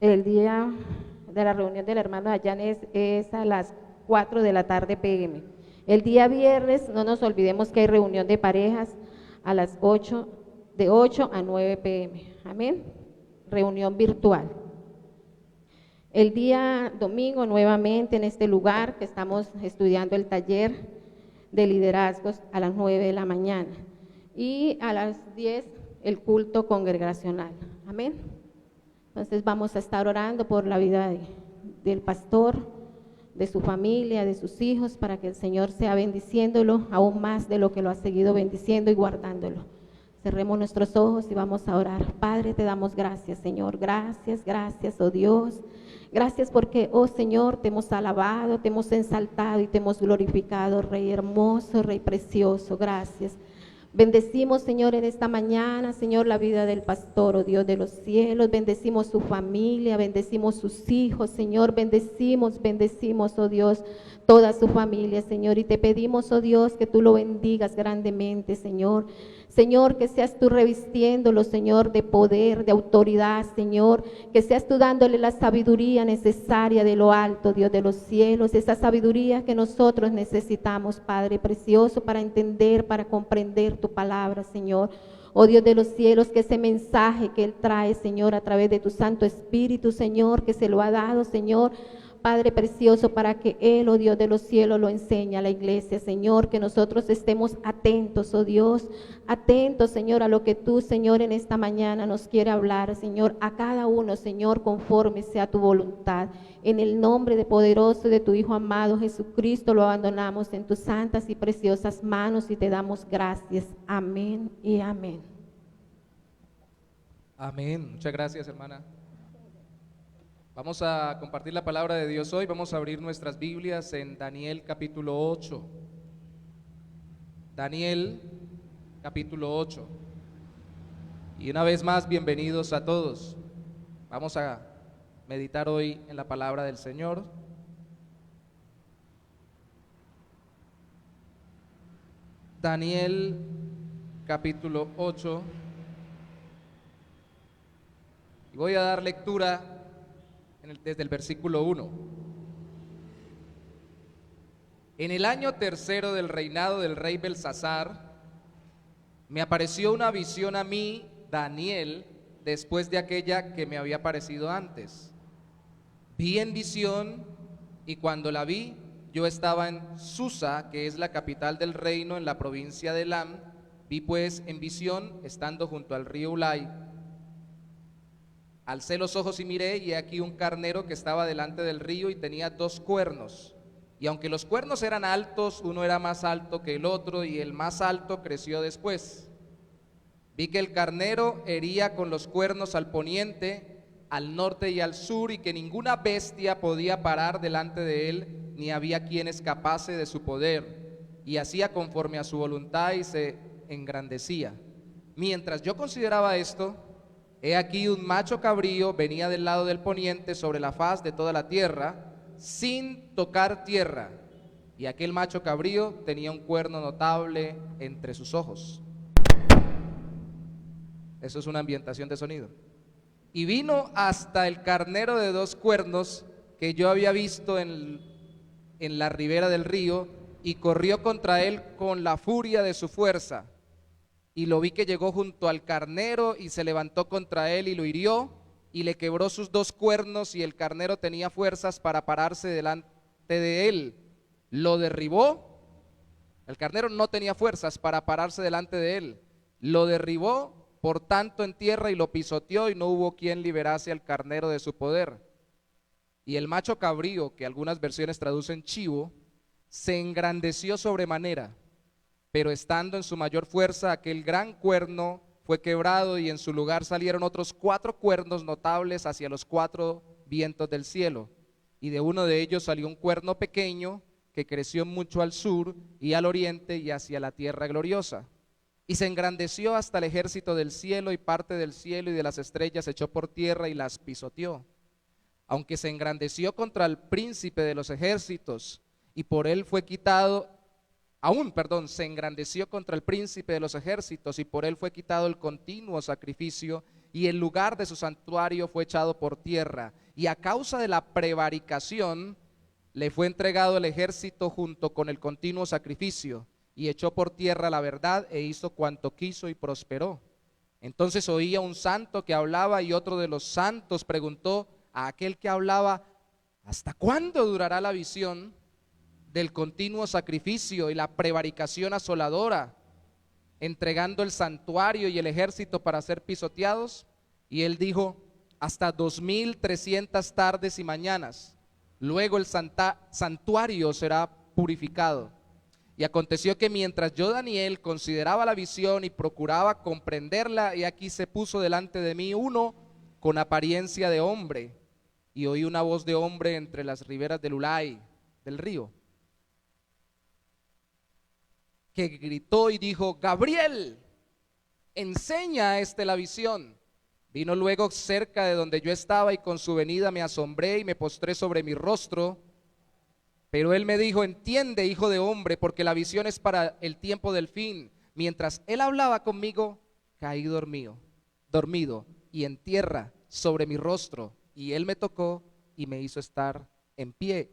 [SPEAKER 1] El día de la reunión del hermano Dayan es a las 4 de la tarde p.m. El día viernes, no nos olvidemos que hay reunión de parejas a las 8, de 8 a 9 p.m. Amén. Reunión virtual. El día domingo, nuevamente en este lugar que estamos estudiando el taller de liderazgos a las 9 de la mañana. Y a las 10 el culto congregacional. Amén. Entonces vamos a estar orando por la vida del pastor, de su familia, de sus hijos, para que el Señor sea bendiciéndolo aún más de lo que lo ha seguido bendiciendo y guardándolo. Cerremos nuestros ojos y vamos a orar. Padre, te damos gracias, Señor. Gracias, gracias, oh Dios. Gracias porque, oh Señor, te hemos alabado, te hemos ensaltado y te hemos glorificado, Rey hermoso, Rey precioso. Gracias. Bendecimos, Señor, en esta mañana, Señor, la vida del pastor, oh Dios de los cielos. Bendecimos su familia, bendecimos sus hijos, Señor. Bendecimos, oh Dios, toda su familia, Señor. Y te pedimos, oh Dios, que tú lo bendigas grandemente, Señor. Señor, que seas tú revistiéndolo, Señor, de poder, de autoridad, Señor, que seas tú dándole la sabiduría necesaria de lo alto, Dios de los cielos, esa sabiduría que nosotros necesitamos, Padre precioso, para entender, para comprender tu palabra, Señor. Oh Dios de los cielos, que ese mensaje que Él trae, Señor, a través de tu Santo Espíritu, Señor, que se lo ha dado, Señor, Padre precioso, para que Él, oh Dios de los cielos, lo enseñe a la iglesia, Señor, que nosotros estemos atentos, oh Dios, atentos, Señor, a lo que tú, Señor, en esta mañana nos quiere hablar, Señor, a cada uno, Señor, conforme sea tu voluntad. En el nombre de poderoso de tu Hijo amado Jesucristo, lo abandonamos en tus santas y preciosas manos y te damos gracias. Amén y amén.
[SPEAKER 3] Amén. Muchas gracias, hermana. Vamos a compartir la palabra de Dios hoy. Vamos a abrir nuestras Biblias en Daniel capítulo 8. Daniel capítulo 8. Y una vez más, bienvenidos a todos. Vamos a meditar hoy en la palabra del Señor. Daniel capítulo 8. Y voy a dar lectura desde el versículo 1. En el año tercero del reinado del rey Belsasar, me apareció una visión a mí, Daniel, después de aquella que me había aparecido antes. Vi en visión, y cuando la vi, yo estaba en Susa, que es la capital del reino, en la provincia de Elam. Vi pues en visión, estando junto al río Ulai. Alcé los ojos y miré, y he aquí un carnero que estaba delante del río y tenía 2 cuernos. Y aunque los cuernos eran altos, uno era más alto que el otro, y el más alto creció después. Vi que el carnero hería con los cuernos al poniente, al norte y al sur, y que ninguna bestia podía parar delante de él, ni había quien escapase de su poder, y hacía conforme a su voluntad y se engrandecía. Mientras yo consideraba esto, he aquí un macho cabrío venía del lado del poniente sobre la faz de toda la tierra, sin tocar tierra, y aquel macho cabrío tenía un cuerno notable entre sus ojos. Eso es una ambientación de sonido. Y vino hasta el carnero de 2 cuernos que yo había visto en la ribera del río, y corrió contra él con la furia de su fuerza. Y lo vi que llegó junto al carnero y se levantó contra él y lo hirió y le quebró sus 2 cuernos, y el carnero tenía fuerzas para pararse delante de él. Lo derribó. El carnero no tenía fuerzas para pararse delante de él. Lo derribó por tanto en tierra y lo pisoteó, y no hubo quien liberase al carnero de su poder. Y el macho cabrío, que algunas versiones traducen chivo, se engrandeció sobremanera, pero estando en su mayor fuerza, aquel gran cuerno fue quebrado, y en su lugar salieron otros 4 cuernos notables hacia los 4 vientos del cielo. Y de uno de ellos salió un cuerno pequeño que creció mucho al sur y al oriente y hacia la tierra gloriosa. Y se engrandeció hasta el ejército del cielo, y parte del cielo y de las estrellas echó por tierra y las pisoteó. Aunque se engrandeció contra el príncipe de los ejércitos, y por él fue quitado, se engrandeció contra el príncipe de los ejércitos, y por él fue quitado el continuo sacrificio, y el lugar de su santuario fue echado por tierra. Y a causa de la prevaricación le fue entregado el ejército junto con el continuo sacrificio, y echó por tierra la verdad e hizo cuanto quiso y prosperó. Entonces oía un santo que hablaba, y otro de los santos preguntó a aquel que hablaba: ¿hasta cuándo durará la visión del continuo sacrificio y la prevaricación asoladora, entregando el santuario y el ejército para ser pisoteados? Y él dijo: hasta 2300 tardes y mañanas, luego el santuario será purificado. Y aconteció que mientras yo, Daniel, consideraba la visión y procuraba comprenderla, y aquí se puso delante de mí uno con apariencia de hombre, y oí una voz de hombre entre las riberas del Ulai, del río, que gritó y dijo: Gabriel, enseña a la visión. Vino luego cerca de donde yo estaba, y con su venida me asombré y me postré sobre mi rostro. Pero él me dijo: entiende, hijo de hombre, porque la visión es para el tiempo del fin. Mientras él hablaba conmigo, caí dormido, y en tierra sobre mi rostro, y él me tocó y me hizo estar en pie.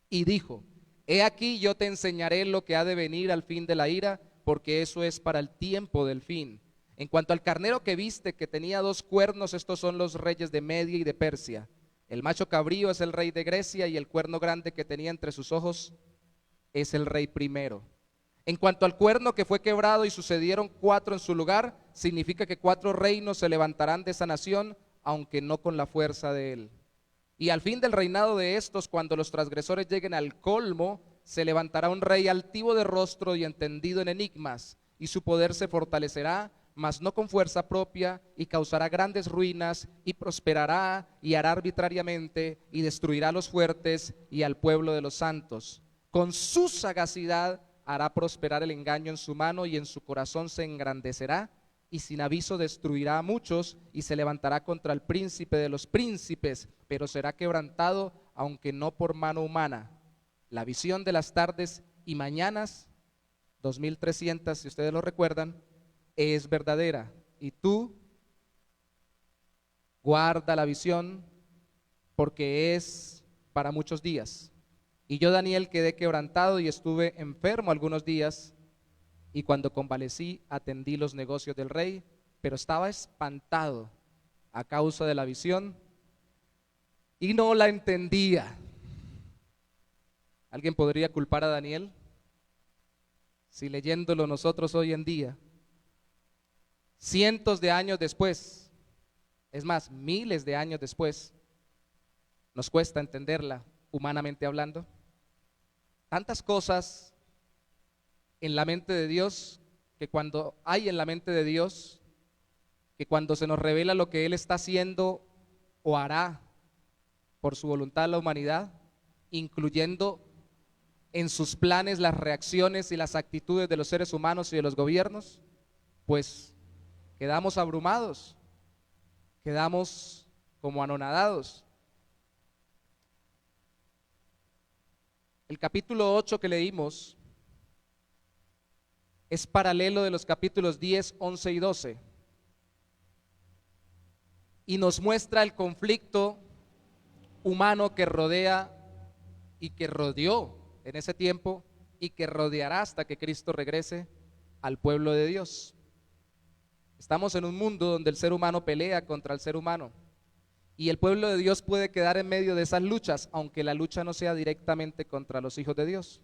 [SPEAKER 3] Y dijo: he aquí, yo te enseñaré lo que ha de venir al fin de la ira, porque eso es para el tiempo del fin. En cuanto al carnero que viste, que tenía 2 cuernos, estos son los reyes de Media y de Persia. El macho cabrío es el rey de Grecia, y el cuerno grande que tenía entre sus ojos es el rey primero. En cuanto al cuerno que fue quebrado y sucedieron 4 en su lugar, significa que 4 reinos se levantarán de esa nación, aunque no con la fuerza de él. Y al fin del reinado de estos, cuando los transgresores lleguen al colmo, se levantará un rey altivo de rostro y entendido en enigmas, y su poder se fortalecerá, mas no con fuerza propia, y causará grandes ruinas, y prosperará, y hará arbitrariamente, y destruirá a los fuertes y al pueblo de los santos. Con su sagacidad hará prosperar el engaño en su mano, y en su corazón se engrandecerá, y sin aviso destruirá a muchos, y se levantará contra el príncipe de los príncipes, pero será quebrantado, aunque no por mano humana. La visión de las tardes y mañanas, 2300, si ustedes lo recuerdan, es verdadera, y tú guarda la visión, porque es para muchos días. Y yo, Daniel, quedé quebrantado y estuve enfermo algunos días, y cuando convalecí atendí los negocios del rey, pero estaba espantado a causa de la visión y no la entendía. ¿Alguien podría culpar a Daniel? Si leyéndolo nosotros hoy en día, cientos de años después, es más, miles de años después, nos cuesta entenderla humanamente hablando. Tantas cosas en la mente de Dios, que cuando hay en la mente de Dios, que cuando se nos revela lo que Él está haciendo o hará por su voluntad a la humanidad, incluyendo en sus planes las reacciones y las actitudes de los seres humanos y de los gobiernos, pues quedamos abrumados, quedamos como anonadados. El capítulo 8 que leímos es paralelo de los capítulos 10, 11 y 12 y nos muestra el conflicto humano que rodea y que rodeó en ese tiempo y que rodeará hasta que Cristo regrese al pueblo de Dios. Estamos en un mundo donde el ser humano pelea contra el ser humano y el pueblo de Dios puede quedar en medio de esas luchas, aunque la lucha no sea directamente contra los hijos de Dios.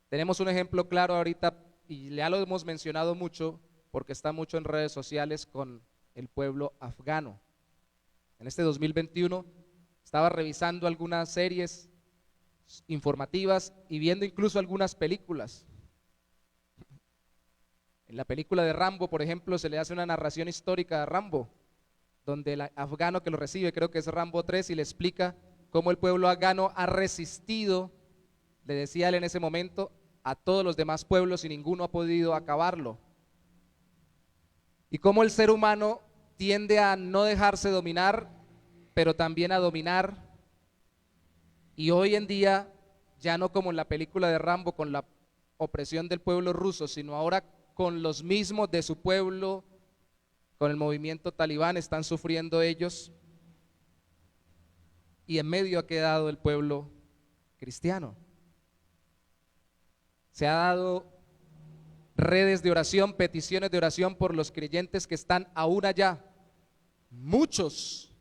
[SPEAKER 3] Tenemos un ejemplo claro ahorita y ya lo hemos mencionado mucho porque está mucho en redes sociales con el pueblo afgano. En este 2021 estaba revisando algunas series informativas y viendo incluso algunas películas. En la película de Rambo, por ejemplo, se le hace una narración histórica a Rambo, donde el afgano que lo recibe, creo que es Rambo 3, y le explica cómo el pueblo afgano ha resistido, le decía él en ese momento, a todos los demás pueblos y ninguno ha podido acabarlo. Y cómo el ser humano tiende a no dejarse dominar, pero también a dominar. Y hoy en día, ya no como en la película de Rambo con la opresión del pueblo ruso, sino ahora con los mismos de su pueblo, con el movimiento talibán, están sufriendo ellos. Y en medio ha quedado el pueblo cristiano. Se ha dado redes de oración, peticiones de oración por los creyentes que están aún allá. Muchos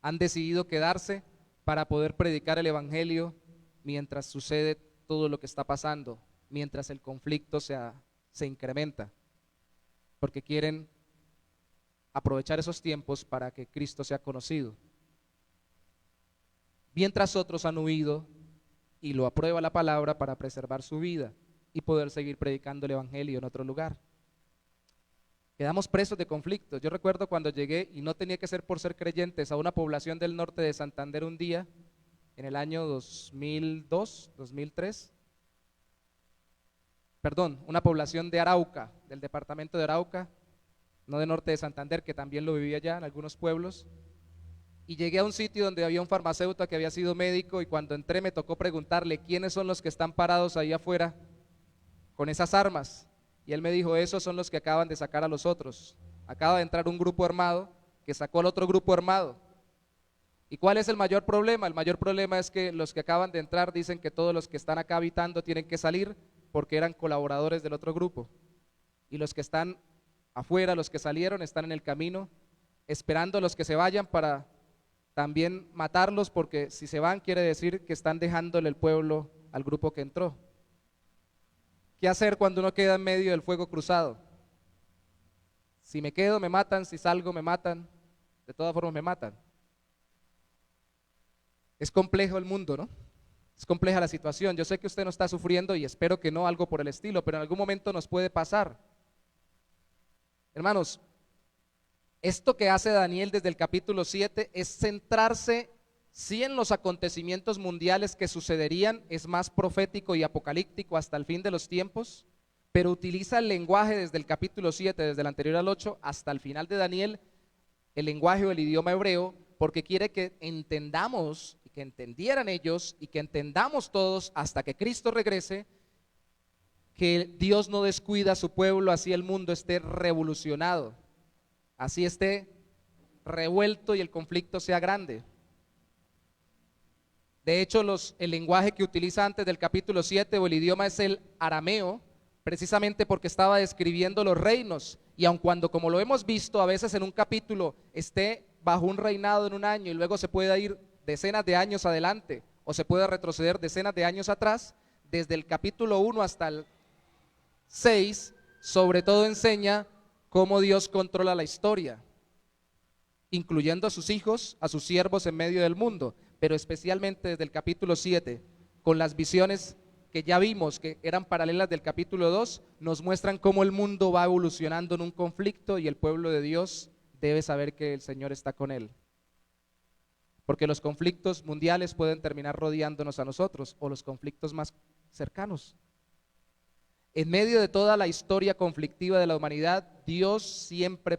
[SPEAKER 3] han decidido quedarse para poder predicar el evangelio mientras sucede todo lo que está pasando, mientras el conflicto se incrementa, porque quieren aprovechar esos tiempos para que Cristo sea conocido. Mientras otros han huido y lo aprueba la palabra para preservar su vida y poder seguir predicando el evangelio en otro lugar. Quedamos presos de conflictos. Yo recuerdo cuando llegué, y no tenía que ser por ser creyentes, a una población del norte de Santander un día, en el año 2002, 2003, perdón, una población de Arauca, del departamento de Arauca, no de norte de Santander, que también lo vivía allá en algunos pueblos, y llegué a un sitio donde había un farmacéutico que había sido médico, y cuando entré me tocó preguntarle quiénes son los que están parados ahí afuera con esas armas, y él me dijo, esos son los que acaban de sacar a los otros. Acaba de entrar un grupo armado que sacó al otro grupo armado. ¿Y cuál es el mayor problema? El mayor problema es que los que acaban de entrar dicen que todos los que están acá habitando tienen que salir porque eran colaboradores del otro grupo, y los que están afuera, los que salieron, están en el camino esperando a los que se vayan para también matarlos, porque si se van quiere decir que están dejándole el pueblo al grupo que entró. ¿Qué hacer cuando uno queda en medio del fuego cruzado? Si me quedo me matan, si salgo me matan, de todas formas me matan. Es complejo el mundo, ¿no? Es compleja la situación. Yo sé que usted no está sufriendo y espero que no, algo por el estilo, pero en algún momento nos puede pasar. Hermanos, esto que hace Daniel desde el capítulo 7 es centrarse sí en los acontecimientos mundiales que sucederían, es más profético y apocalíptico hasta el fin de los tiempos, pero utiliza el lenguaje desde el capítulo 7, desde el anterior al 8 hasta el final de Daniel, el lenguaje o el idioma hebreo, porque quiere que entendamos y que entendieran ellos y que entendamos todos hasta que Cristo regrese, que Dios no descuida a su pueblo, así el mundo esté revolucionado, así esté revuelto y el conflicto sea grande. De hecho, el lenguaje que utiliza antes del capítulo 7 o el idioma es el arameo, precisamente porque estaba describiendo los reinos, y aun cuando, como lo hemos visto, a veces en un capítulo esté bajo un reinado en un año y luego se pueda ir decenas de años adelante o se puede retroceder decenas de años atrás, desde el capítulo 1 hasta el 6, sobre todo enseña cómo Dios controla la historia, incluyendo a sus hijos, a sus siervos en medio del mundo, pero especialmente desde el capítulo 7, con las visiones que ya vimos que eran paralelas del capítulo 2, nos muestran cómo el mundo va evolucionando en un conflicto y el pueblo de Dios debe saber que el Señor está con él. Porque los conflictos mundiales pueden terminar rodeándonos a nosotros, o los conflictos más cercanos. En medio de toda la historia conflictiva de la humanidad, Dios siempre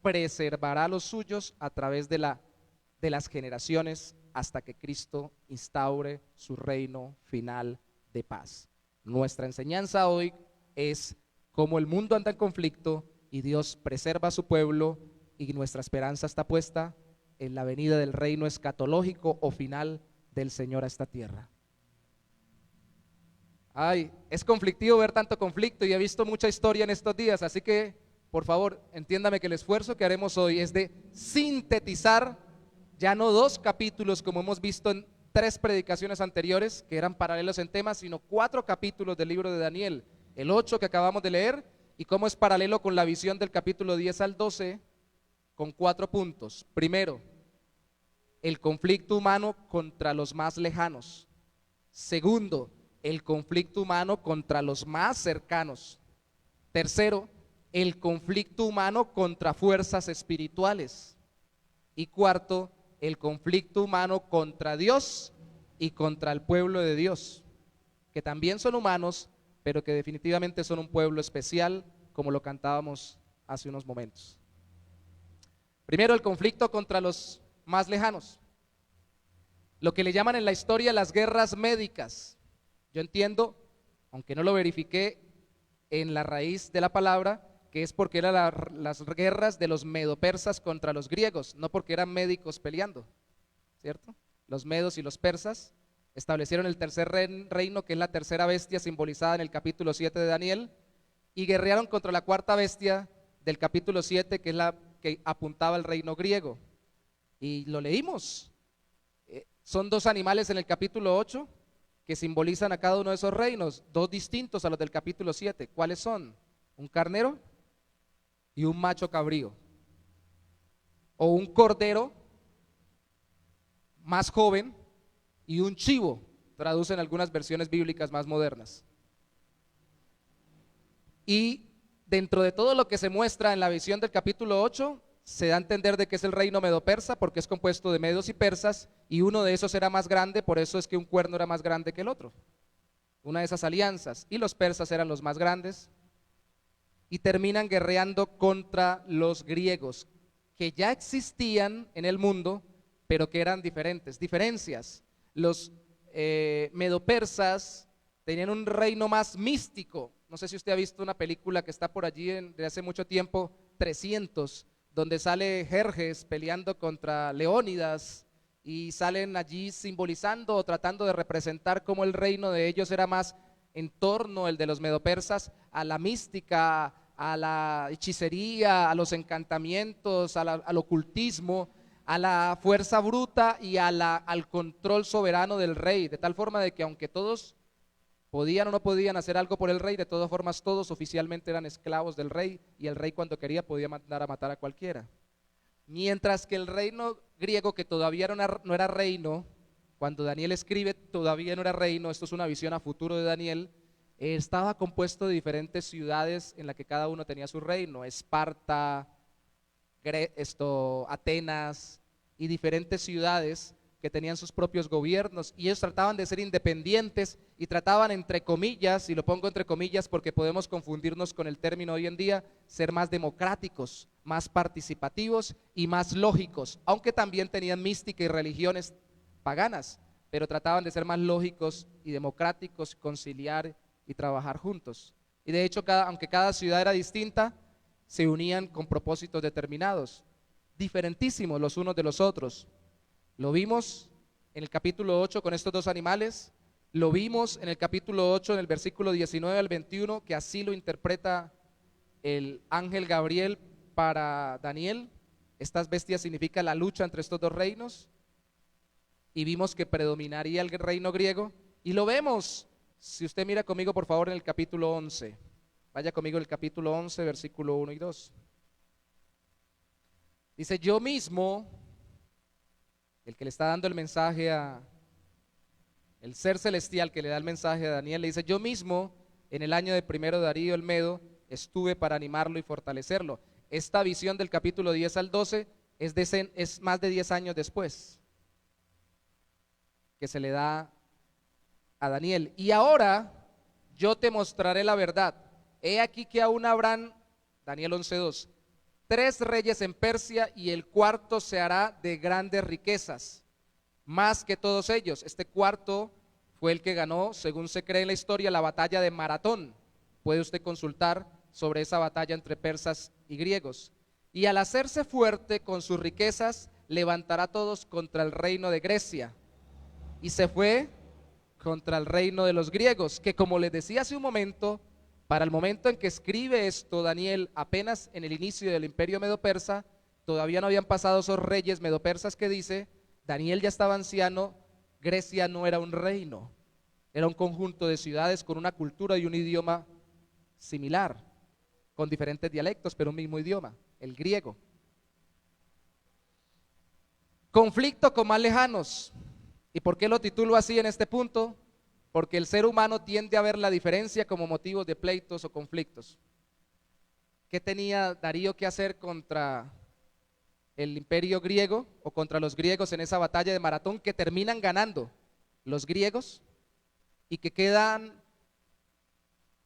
[SPEAKER 3] preservará a los suyos a través de las generaciones hasta que Cristo instaure su reino final de paz. Nuestra enseñanza hoy es cómo el mundo anda en conflicto y Dios preserva a su pueblo, y nuestra esperanza está puesta en la venida del reino escatológico o final del Señor a esta tierra. Ay, es conflictivo ver tanto conflicto y he visto mucha historia en estos días, así que por favor entiéndame que el esfuerzo que haremos hoy es de sintetizar ya no 2 capítulos como hemos visto en 3 predicaciones anteriores que eran paralelos en temas, sino 4 capítulos del libro de Daniel, el 8 que acabamos de leer, y cómo es paralelo con la visión del capítulo 10 al 12 con 4 puntos. Primero, el conflicto humano contra los más lejanos. Segundo, el conflicto humano contra los más cercanos. Tercero, el conflicto humano contra fuerzas espirituales. Y cuarto, el conflicto humano contra Dios y contra el pueblo de Dios, que también son humanos, pero que definitivamente son un pueblo especial, como lo cantábamos hace unos momentos. Primero, el conflicto contra los más lejanos, lo que le llaman en la historia las guerras médicas. Yo entiendo, aunque no lo verifiqué en la raíz de la palabra, que es porque eran las guerras de los medopersas contra los griegos, no porque eran médicos peleando, ¿cierto? Los medos y los persas establecieron el tercer reino, que es la tercera bestia simbolizada en el capítulo 7 de Daniel, y guerrearon contra la cuarta bestia del capítulo 7, que es la que apuntaba al reino griego. Y lo leímos. Son 2 animales en el capítulo 8 que simbolizan a cada uno de esos reinos, 2 distintos a los del capítulo 7. ¿Cuáles son? Un carnero y un macho cabrío, o un cordero más joven y un chivo, traducen algunas versiones bíblicas más modernas. Y dentro de todo lo que se muestra en la visión del capítulo 8, se da a entender de que es el reino medo-persa, porque es compuesto de medos y persas, y uno de esos era más grande, por eso es que un cuerno era más grande que el otro, una de esas alianzas, y los persas eran los más grandes, y terminan guerreando contra los griegos, que ya existían en el mundo, pero que eran diferencias. Los medopersas tenían un reino más místico. No sé si usted ha visto una película que está por allí de hace mucho tiempo, 300, donde sale Jerjes peleando contra Leónidas, y salen allí simbolizando o tratando de representar cómo el reino de ellos era más en torno, el de los medopersas, a la mística, a la hechicería, a los encantamientos, al ocultismo, a la fuerza bruta y al control soberano del rey, de tal forma de que aunque todos podían o no podían hacer algo por el rey, de todas formas todos oficialmente eran esclavos del rey, y el rey cuando quería podía mandar a matar a cualquiera. Mientras que el reino griego, que todavía no era reino, cuando Daniel escribe todavía no era reino, esto es una visión a futuro de Daniel, estaba compuesto de diferentes ciudades en las que cada uno tenía su reino: Esparta, Atenas, y diferentes ciudades que tenían sus propios gobiernos, y ellos trataban de ser independientes y trataban, entre comillas, y lo pongo entre comillas porque podemos confundirnos con el término hoy en día, ser más democráticos, más participativos y más lógicos, aunque también tenían mística y religiones paganas, pero trataban de ser más lógicos y democráticos, conciliar y trabajar juntos. Y de hecho, aunque cada ciudad era distinta, se unían con propósitos determinados, diferentísimos los unos de los otros. Lo vimos en el capítulo 8 con estos 2 animales, lo vimos en el capítulo 8 en el versículo 19 al 21, que así lo interpreta el ángel Gabriel para Daniel. Estas bestias significan la lucha entre estos 2 reinos, y vimos que predominaría el reino griego, y lo vemos, si usted mira conmigo por favor en el capítulo 11, vaya conmigo el capítulo 11, versículo 1 y 2. Dice: yo mismo, el que le está dando el mensaje el ser celestial que le da el mensaje a Daniel, le dice: yo mismo en el año de primero Darío el Medo estuve para animarlo y fortalecerlo. Esta visión del capítulo 10 al 12 es más de 10 años después que se le da a Daniel. Y ahora yo te mostraré la verdad. He aquí que aún habrán, Daniel 11:2, 3 reyes en Persia y el cuarto se hará de grandes riquezas, más que todos ellos. Este cuarto fue el que ganó, según se cree en la historia, la batalla de Maratón. Puede usted consultar sobre esa batalla entre persas y griegos. Y al hacerse fuerte con sus riquezas, levantará a todos contra el reino de Grecia. Y se fue contra el reino de los griegos, que como les decía hace un momento, para el momento en que escribe esto Daniel, apenas en el inicio del imperio medo-persa, todavía no habían pasado esos reyes medo-persas que dice, Daniel ya estaba anciano, Grecia no era un reino, era un conjunto de ciudades con una cultura y un idioma similar, con diferentes dialectos, pero un mismo idioma, el griego. Conflicto con más lejanos. ¿Y por qué lo titulo así en este punto? Porque el ser humano tiende a ver la diferencia como motivos de pleitos o conflictos. ¿Qué tenía Darío que hacer contra el imperio griego o contra los griegos en esa batalla de Maratón que terminan ganando los griegos y que quedan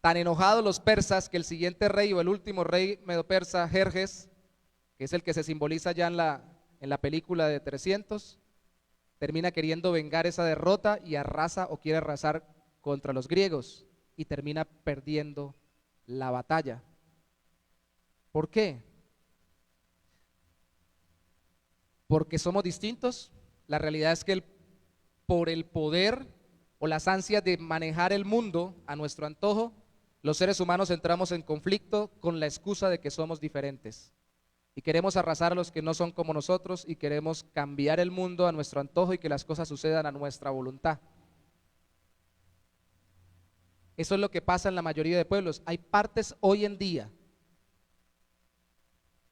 [SPEAKER 3] tan enojados los persas que el siguiente rey o el último rey medo-persa, Jerjes, que es el que se simboliza ya en la película de 300, termina queriendo vengar esa derrota y arrasa o quiere arrasar contra los griegos y termina perdiendo la batalla. ¿Por qué? Porque somos distintos. La realidad es que por el poder o las ansias de manejar el mundo a nuestro antojo, los seres humanos entramos en conflicto con la excusa de que somos diferentes. Y queremos arrasar a los que no son como nosotros y queremos cambiar el mundo a nuestro antojo y que las cosas sucedan a nuestra voluntad. Eso es lo que pasa en la mayoría de pueblos. Hay partes hoy en día,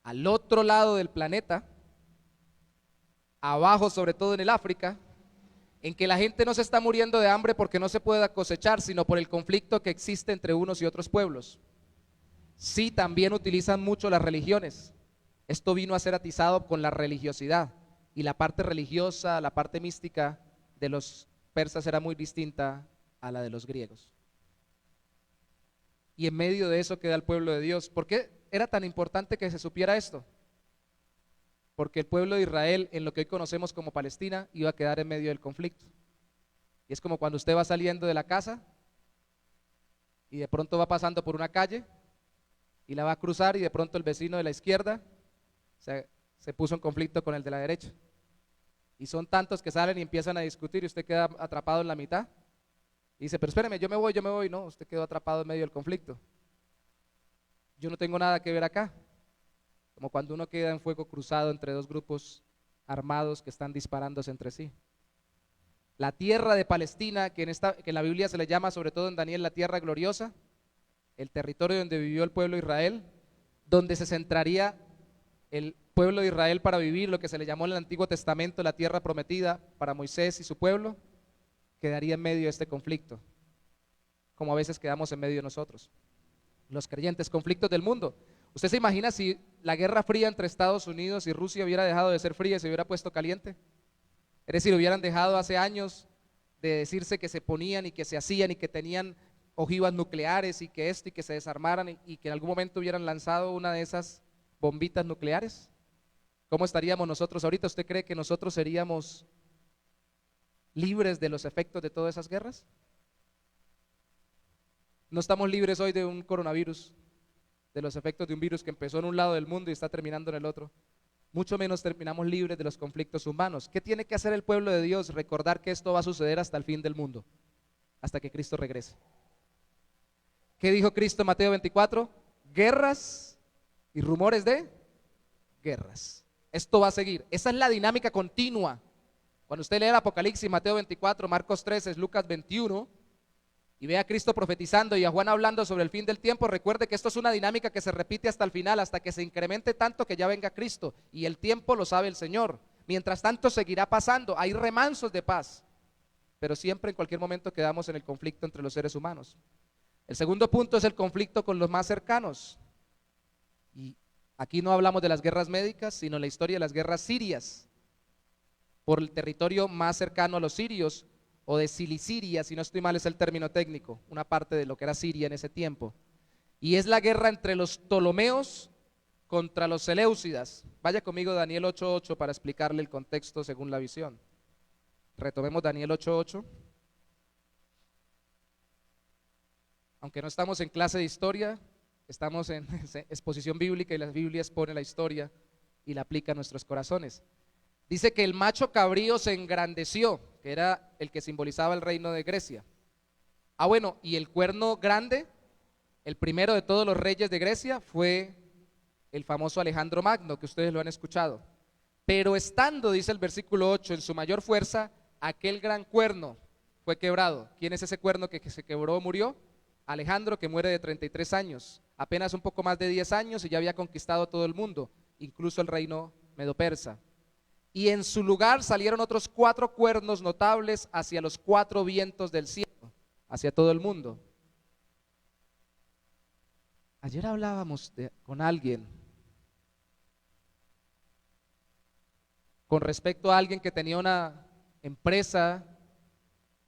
[SPEAKER 3] al otro lado del planeta, abajo sobre todo en el África, en que la gente no se está muriendo de hambre porque no se pueda cosechar, sino por el conflicto que existe entre unos y otros pueblos. Sí, también utilizan mucho las religiones. Esto vino a ser atizado con la religiosidad y la parte religiosa, la parte mística de los persas era muy distinta a la de los griegos. Y en medio de eso queda el pueblo de Dios. ¿Por qué era tan importante que se supiera esto? Porque el pueblo de Israel, en lo que hoy conocemos como Palestina, iba a quedar en medio del conflicto. Y es como cuando usted va saliendo de la casa y de pronto va pasando por una calle y la va a cruzar y de pronto el vecino de la izquierda se puso en conflicto con el de la derecha. Y son tantos que salen y empiezan a discutir y usted queda atrapado en la mitad. Y dice, pero espéreme, yo me voy. No, usted quedó atrapado en medio del conflicto. Yo no tengo nada que ver acá. Como cuando uno queda en fuego cruzado entre dos grupos armados que están disparándose entre sí. La tierra de Palestina, que en la Biblia se le llama, sobre todo en Daniel, la tierra gloriosa, el territorio donde vivió el pueblo de Israel, donde se centraría el pueblo de Israel para vivir lo que se le llamó en el Antiguo Testamento la tierra prometida para Moisés y su pueblo, quedaría en medio de este conflicto, como a veces quedamos en medio de nosotros, los creyentes. Conflictos del mundo. ¿Usted se imagina si la guerra fría entre Estados Unidos y Rusia hubiera dejado de ser fría y se hubiera puesto caliente? Es decir, hubieran dejado hace años de decirse que se ponían y que se hacían y que tenían ojivas nucleares y que esto y que se desarmaran y que en algún momento hubieran lanzado una de esas bombitas nucleares. ¿Cómo estaríamos nosotros ahorita? ¿Usted cree que nosotros seríamos libres de los efectos de todas esas guerras? No estamos libres hoy de un coronavirus, de los efectos de un virus que empezó en un lado del mundo y está terminando en el otro. Mucho menos terminamos libres de los conflictos humanos. ¿Qué tiene que hacer el pueblo de Dios? Recordar que esto va a suceder hasta el fin del mundo, hasta que Cristo regrese. ¿Qué dijo Cristo en Mateo 24? Guerras y rumores de guerras. Esto va a seguir. Esa es la dinámica continua. Cuando usted lee el Apocalipsis, Mateo 24, Marcos 13, Lucas 21, y ve a Cristo profetizando y a Juan hablando sobre el fin del tiempo, recuerde que esto es una dinámica que se repite hasta el final, hasta que se incremente tanto que ya venga Cristo, y el tiempo lo sabe el Señor. Mientras tanto seguirá pasando, hay remansos de paz, pero siempre en cualquier momento quedamos en el conflicto entre los seres humanos. El segundo punto es el conflicto con los más cercanos. Y aquí no hablamos de las guerras médicas, sino la historia de las guerras sirias. Por el territorio más cercano a los sirios, o de Cilicia, si no estoy mal es el término técnico, una parte de lo que era Siria en ese tiempo. Y es la guerra entre los Ptolomeos contra los Seleucidas. Vaya conmigo Daniel 8:8 para explicarle el contexto según la visión. Retomemos Daniel 8:8. Aunque no estamos en clase de historia, estamos en exposición bíblica y la Biblia expone la historia y la aplica a nuestros corazones. Dice que el macho cabrío se engrandeció, que era el que simbolizaba el reino de Grecia. Ah, bueno, y el cuerno grande, el primero de todos los reyes de Grecia, fue el famoso Alejandro Magno, que ustedes lo han escuchado. Pero estando, dice el versículo 8, en su mayor fuerza, aquel gran cuerno fue quebrado. ¿Quién es ese cuerno que se quebró o murió? Alejandro, que muere de 33 años, apenas un poco más de 10 años y ya había conquistado todo el mundo, incluso el reino medo-persa. Y en su lugar salieron otros 4 cuernos notables hacia los 4 vientos del cielo, hacia todo el mundo. Ayer hablábamos con alguien con respecto a alguien que tenía una empresa,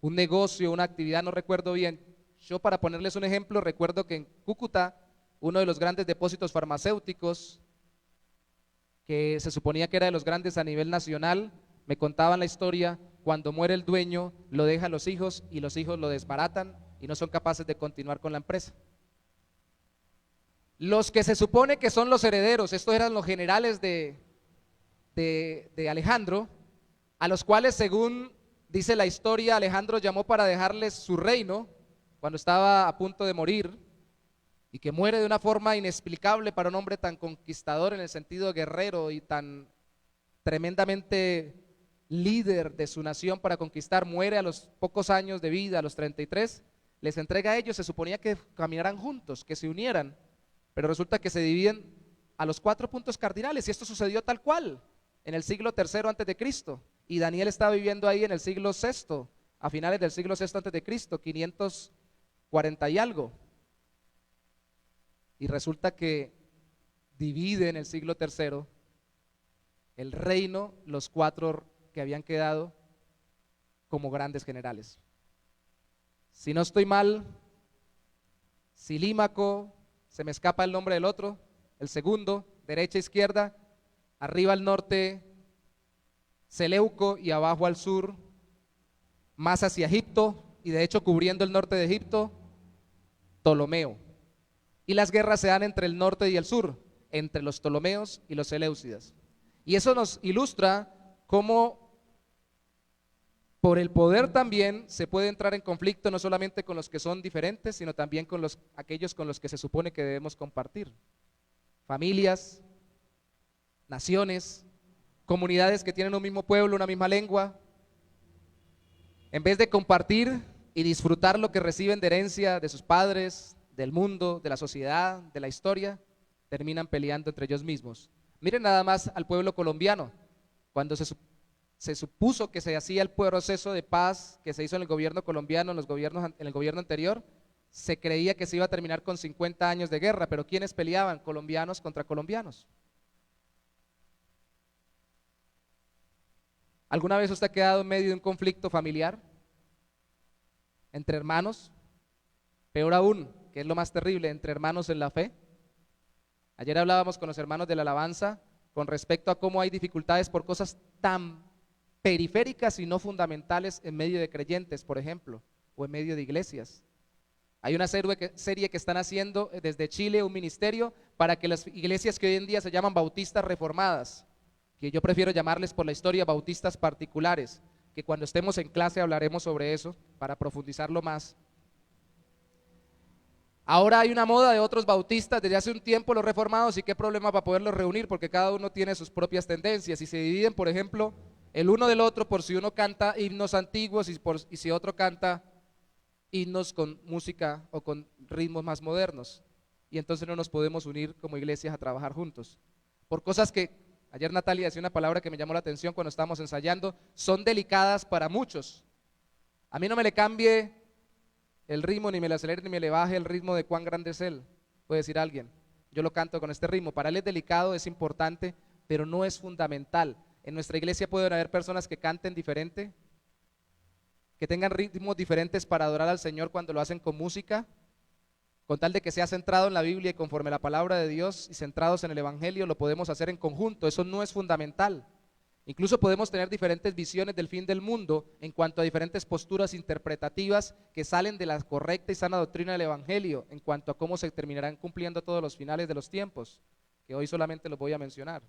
[SPEAKER 3] un negocio, una actividad, no recuerdo bien. Yo, para ponerles un ejemplo, recuerdo que en Cúcuta, uno de los grandes depósitos farmacéuticos, que se suponía que era de los grandes a nivel nacional, me contaban la historia, cuando muere el dueño, lo deja a los hijos y los hijos lo desbaratan y no son capaces de continuar con la empresa. Los que se supone que son los herederos, estos eran los generales de Alejandro, a los cuales, según dice la historia, Alejandro llamó para dejarles su reino cuando estaba a punto de morir, y que muere de una forma inexplicable para un hombre tan conquistador en el sentido guerrero y tan tremendamente líder de su nación para conquistar. Muere a los pocos años de vida, a los 33, les entrega a ellos. Se suponía que caminaran juntos, que se unieran, pero resulta que se dividen a los 4 puntos cardinales, y esto sucedió tal cual en el siglo III antes de Cristo, y Daniel estaba viviendo ahí en el siglo VI, a finales del siglo VI antes de Cristo, 540 y algo. Y resulta que divide en el siglo III el reino, los 4 que habían quedado como grandes generales. Si no estoy mal, Silímaco, se me escapa el nombre del otro, el segundo, derecha, izquierda, arriba al norte, Seleuco, y abajo al sur, más hacia Egipto, y de hecho cubriendo el norte de Egipto, Ptolomeo. Y las guerras se dan entre el norte y el sur, entre los Ptolomeos y los Seleucidas. Y eso nos ilustra cómo por el poder también se puede entrar en conflicto, no solamente con los que son diferentes, sino también con aquellos con los que se supone que debemos compartir. Familias, naciones, comunidades que tienen un mismo pueblo, una misma lengua. En vez de compartir y disfrutar lo que reciben de herencia de sus padres, del mundo, de la sociedad, de la historia, terminan peleando entre ellos mismos. Miren nada más al pueblo colombiano. Cuando se supuso que se hacía el proceso de paz que se hizo en el gobierno colombiano, en el gobierno anterior, se creía que se iba a terminar con 50 años de guerra, pero ¿quiénes peleaban? Colombianos contra colombianos. ¿Alguna vez usted ha quedado en medio de un conflicto familiar entre hermanos? Peor aún, que es lo más terrible, entre hermanos en la fe. Ayer hablábamos con los hermanos de la alabanza con respecto a cómo hay dificultades por cosas tan periféricas y no fundamentales en medio de creyentes, por ejemplo, o en medio de iglesias. Hay una serie que están haciendo desde Chile, un ministerio para que las iglesias que hoy en día se llaman bautistas reformadas, que yo prefiero llamarles por la historia bautistas particulares, que cuando estemos en clase hablaremos sobre eso para profundizarlo más. Ahora hay una moda de otros bautistas desde hace un tiempo, los reformados, y qué problema para poderlos reunir, porque cada uno tiene sus propias tendencias y se dividen, por ejemplo, el uno del otro por si uno canta himnos antiguos y si otro canta himnos con música o con ritmos más modernos, y entonces no nos podemos unir como iglesias a trabajar juntos por cosas que, ayer Natalia decía una palabra que me llamó la atención cuando estábamos ensayando, son delicadas para muchos. A mí no me le cambie el ritmo, ni me le acelere, ni me le baje el ritmo de cuán grande es Él, puede decir alguien. Yo lo canto con este ritmo, para Él es delicado, es importante, pero no es fundamental. En nuestra iglesia pueden haber personas que canten diferente, que tengan ritmos diferentes para adorar al Señor cuando lo hacen con música, con tal de que sea centrado en la Biblia y conforme a la palabra de Dios y centrados en el Evangelio, lo podemos hacer en conjunto. Eso no es fundamental. Incluso podemos tener diferentes visiones del fin del mundo en cuanto a diferentes posturas interpretativas que salen de la correcta y sana doctrina del Evangelio en cuanto a cómo se terminarán cumpliendo todos los finales de los tiempos, que hoy solamente los voy a mencionar,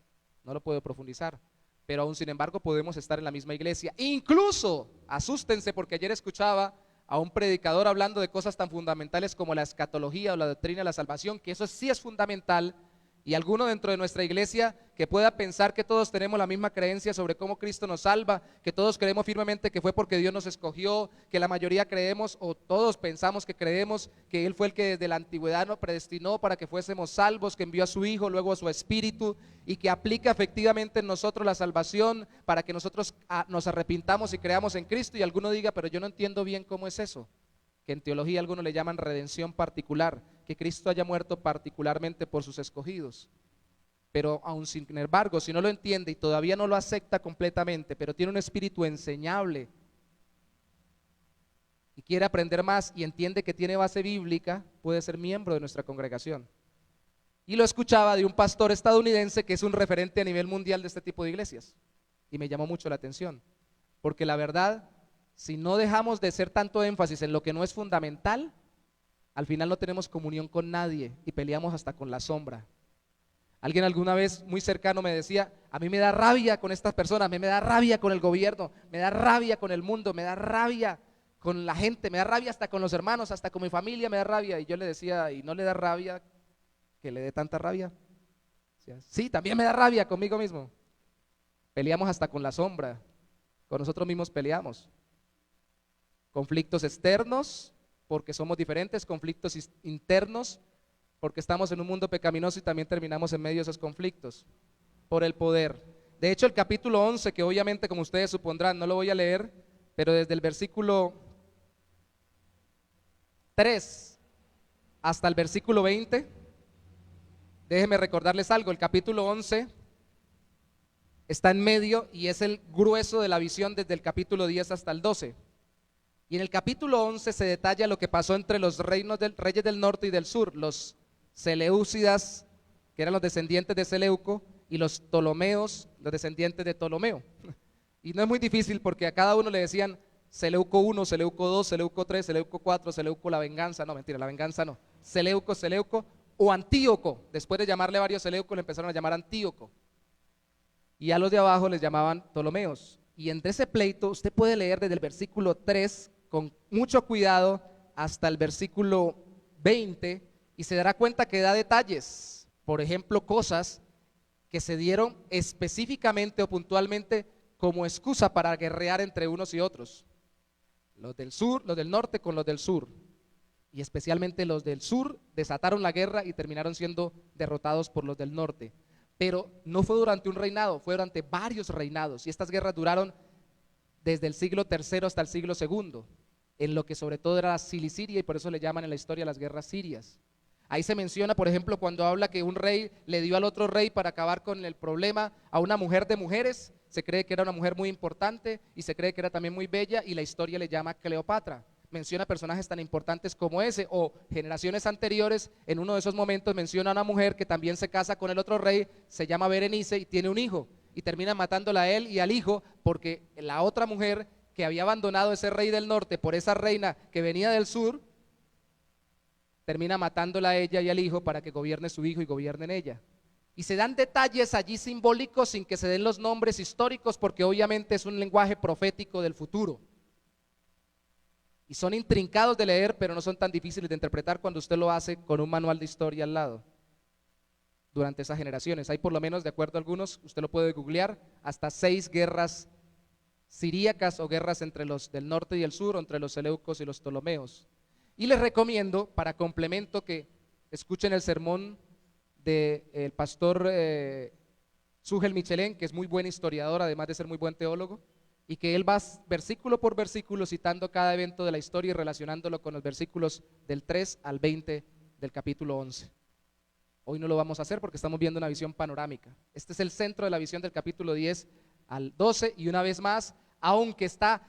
[SPEAKER 3] no lo puedo profundizar. Pero aún sin embargo podemos estar en la misma iglesia. Incluso, asústense, porque ayer escuchaba a un predicador hablando de cosas tan fundamentales como la escatología o la doctrina de la salvación, que eso sí es fundamental, y alguno dentro de nuestra iglesia que pueda pensar que todos tenemos la misma creencia sobre cómo Cristo nos salva, que todos creemos firmemente que fue porque Dios nos escogió, que la mayoría creemos o todos pensamos que creemos que Él fue el que desde la antigüedad nos predestinó para que fuésemos salvos, que envió a su Hijo, luego a su Espíritu, y que aplica efectivamente en nosotros la salvación para que nosotros nos arrepintamos y creamos en Cristo. Y alguno diga, pero yo no entiendo bien cómo es eso, que en teología algunos le llaman redención particular, que Cristo haya muerto particularmente por sus escogidos. Pero aún sin embargo, si no lo entiende y todavía no lo acepta completamente, pero tiene un espíritu enseñable y quiere aprender más y entiende que tiene base bíblica, puede ser miembro de nuestra congregación. Y lo escuchaba de un pastor estadounidense que es un referente a nivel mundial de este tipo de iglesias, y me llamó mucho la atención, porque la verdad, si no dejamos de hacer tanto énfasis en lo que no es fundamental, al final no tenemos comunión con nadie y peleamos hasta con la sombra. Alguien alguna vez muy cercano me decía, a mí me da rabia con estas personas, a mí me da rabia con el gobierno, me da rabia con el mundo, me da rabia con la gente, me da rabia hasta con los hermanos, hasta con mi familia me da rabia. Y yo le decía, ¿y no le da rabia que le dé tanta rabia? Decía, sí, también me da rabia conmigo mismo. Peleamos hasta con la sombra, con nosotros mismos peleamos. Conflictos externos, porque somos diferentes, conflictos internos, porque estamos en un mundo pecaminoso y también terminamos en medio de esos conflictos, por el poder. De hecho, el capítulo 11, que obviamente como ustedes supondrán, no lo voy a leer, pero desde el versículo 3 hasta el versículo 20, déjenme recordarles algo, el capítulo 11 está en medio y es el grueso de la visión desde el capítulo 10 hasta el 12. Y en el capítulo 11 se detalla lo que pasó entre los reyes del norte y del sur, los Seleucidas, que eran los descendientes de Seleuco, y los Ptolomeos, los descendientes de Ptolomeo. Y no es muy difícil porque a cada uno le decían Seleuco 1, Seleuco 2, Seleuco 3, Seleuco 4, Seleuco la venganza, no mentira, la venganza no, Seleuco o Antíoco. Después de llamarle varios Seleucos le empezaron a llamar Antíoco. Y a los de abajo les llamaban Ptolomeos. Y entre ese pleito usted puede leer desde el versículo 3 con mucho cuidado hasta el versículo 20 y se dará cuenta que da detalles, por ejemplo, cosas que se dieron específicamente o puntualmente como excusa para guerrear entre unos y otros. Los del sur, los del norte con los del sur, y especialmente los del sur desataron la guerra y terminaron siendo derrotados por los del norte. Pero no fue durante un reinado, fue durante varios reinados, y estas guerras duraron desde el siglo III hasta el siglo II, en lo que sobre todo era Cilicia, y por eso le llaman en la historia las guerras sirias. Ahí se menciona, por ejemplo, cuando habla que un rey le dio al otro rey para acabar con el problema a una mujer de mujeres. Se cree que era una mujer muy importante y se cree que era también muy bella, y la historia le llama Cleopatra. Menciona personajes tan importantes como ese, o generaciones anteriores, en uno de esos momentos menciona a una mujer que también se casa con el otro rey, se llama Berenice y tiene un hijo, y termina matándola a él y al hijo, porque la otra mujer que había abandonado a ese rey del norte por esa reina que venía del sur, termina matándola a ella y al hijo para que gobierne su hijo y gobiernen ella. Y se dan detalles allí simbólicos sin que se den los nombres históricos, porque obviamente es un lenguaje profético del futuro. Y son intrincados de leer, pero no son tan difíciles de interpretar cuando usted lo hace con un manual de historia al lado. Durante esas generaciones, hay por lo menos, de acuerdo a algunos, usted lo puede googlear, hasta 6 guerras siríacas o guerras entre los del norte y el sur, o entre los seleucos y los ptolomeos. Y les recomiendo, para complemento, que escuchen el sermón del pastor Sugel Michelén, que es muy buen historiador, además de ser muy buen teólogo, y que él va versículo por versículo citando cada evento de la historia y relacionándolo con los versículos del 3 al 20 del capítulo 11. Hoy no lo vamos a hacer porque estamos viendo una visión panorámica. Este es el centro de la visión del capítulo 10 al 12, y una vez más, aunque está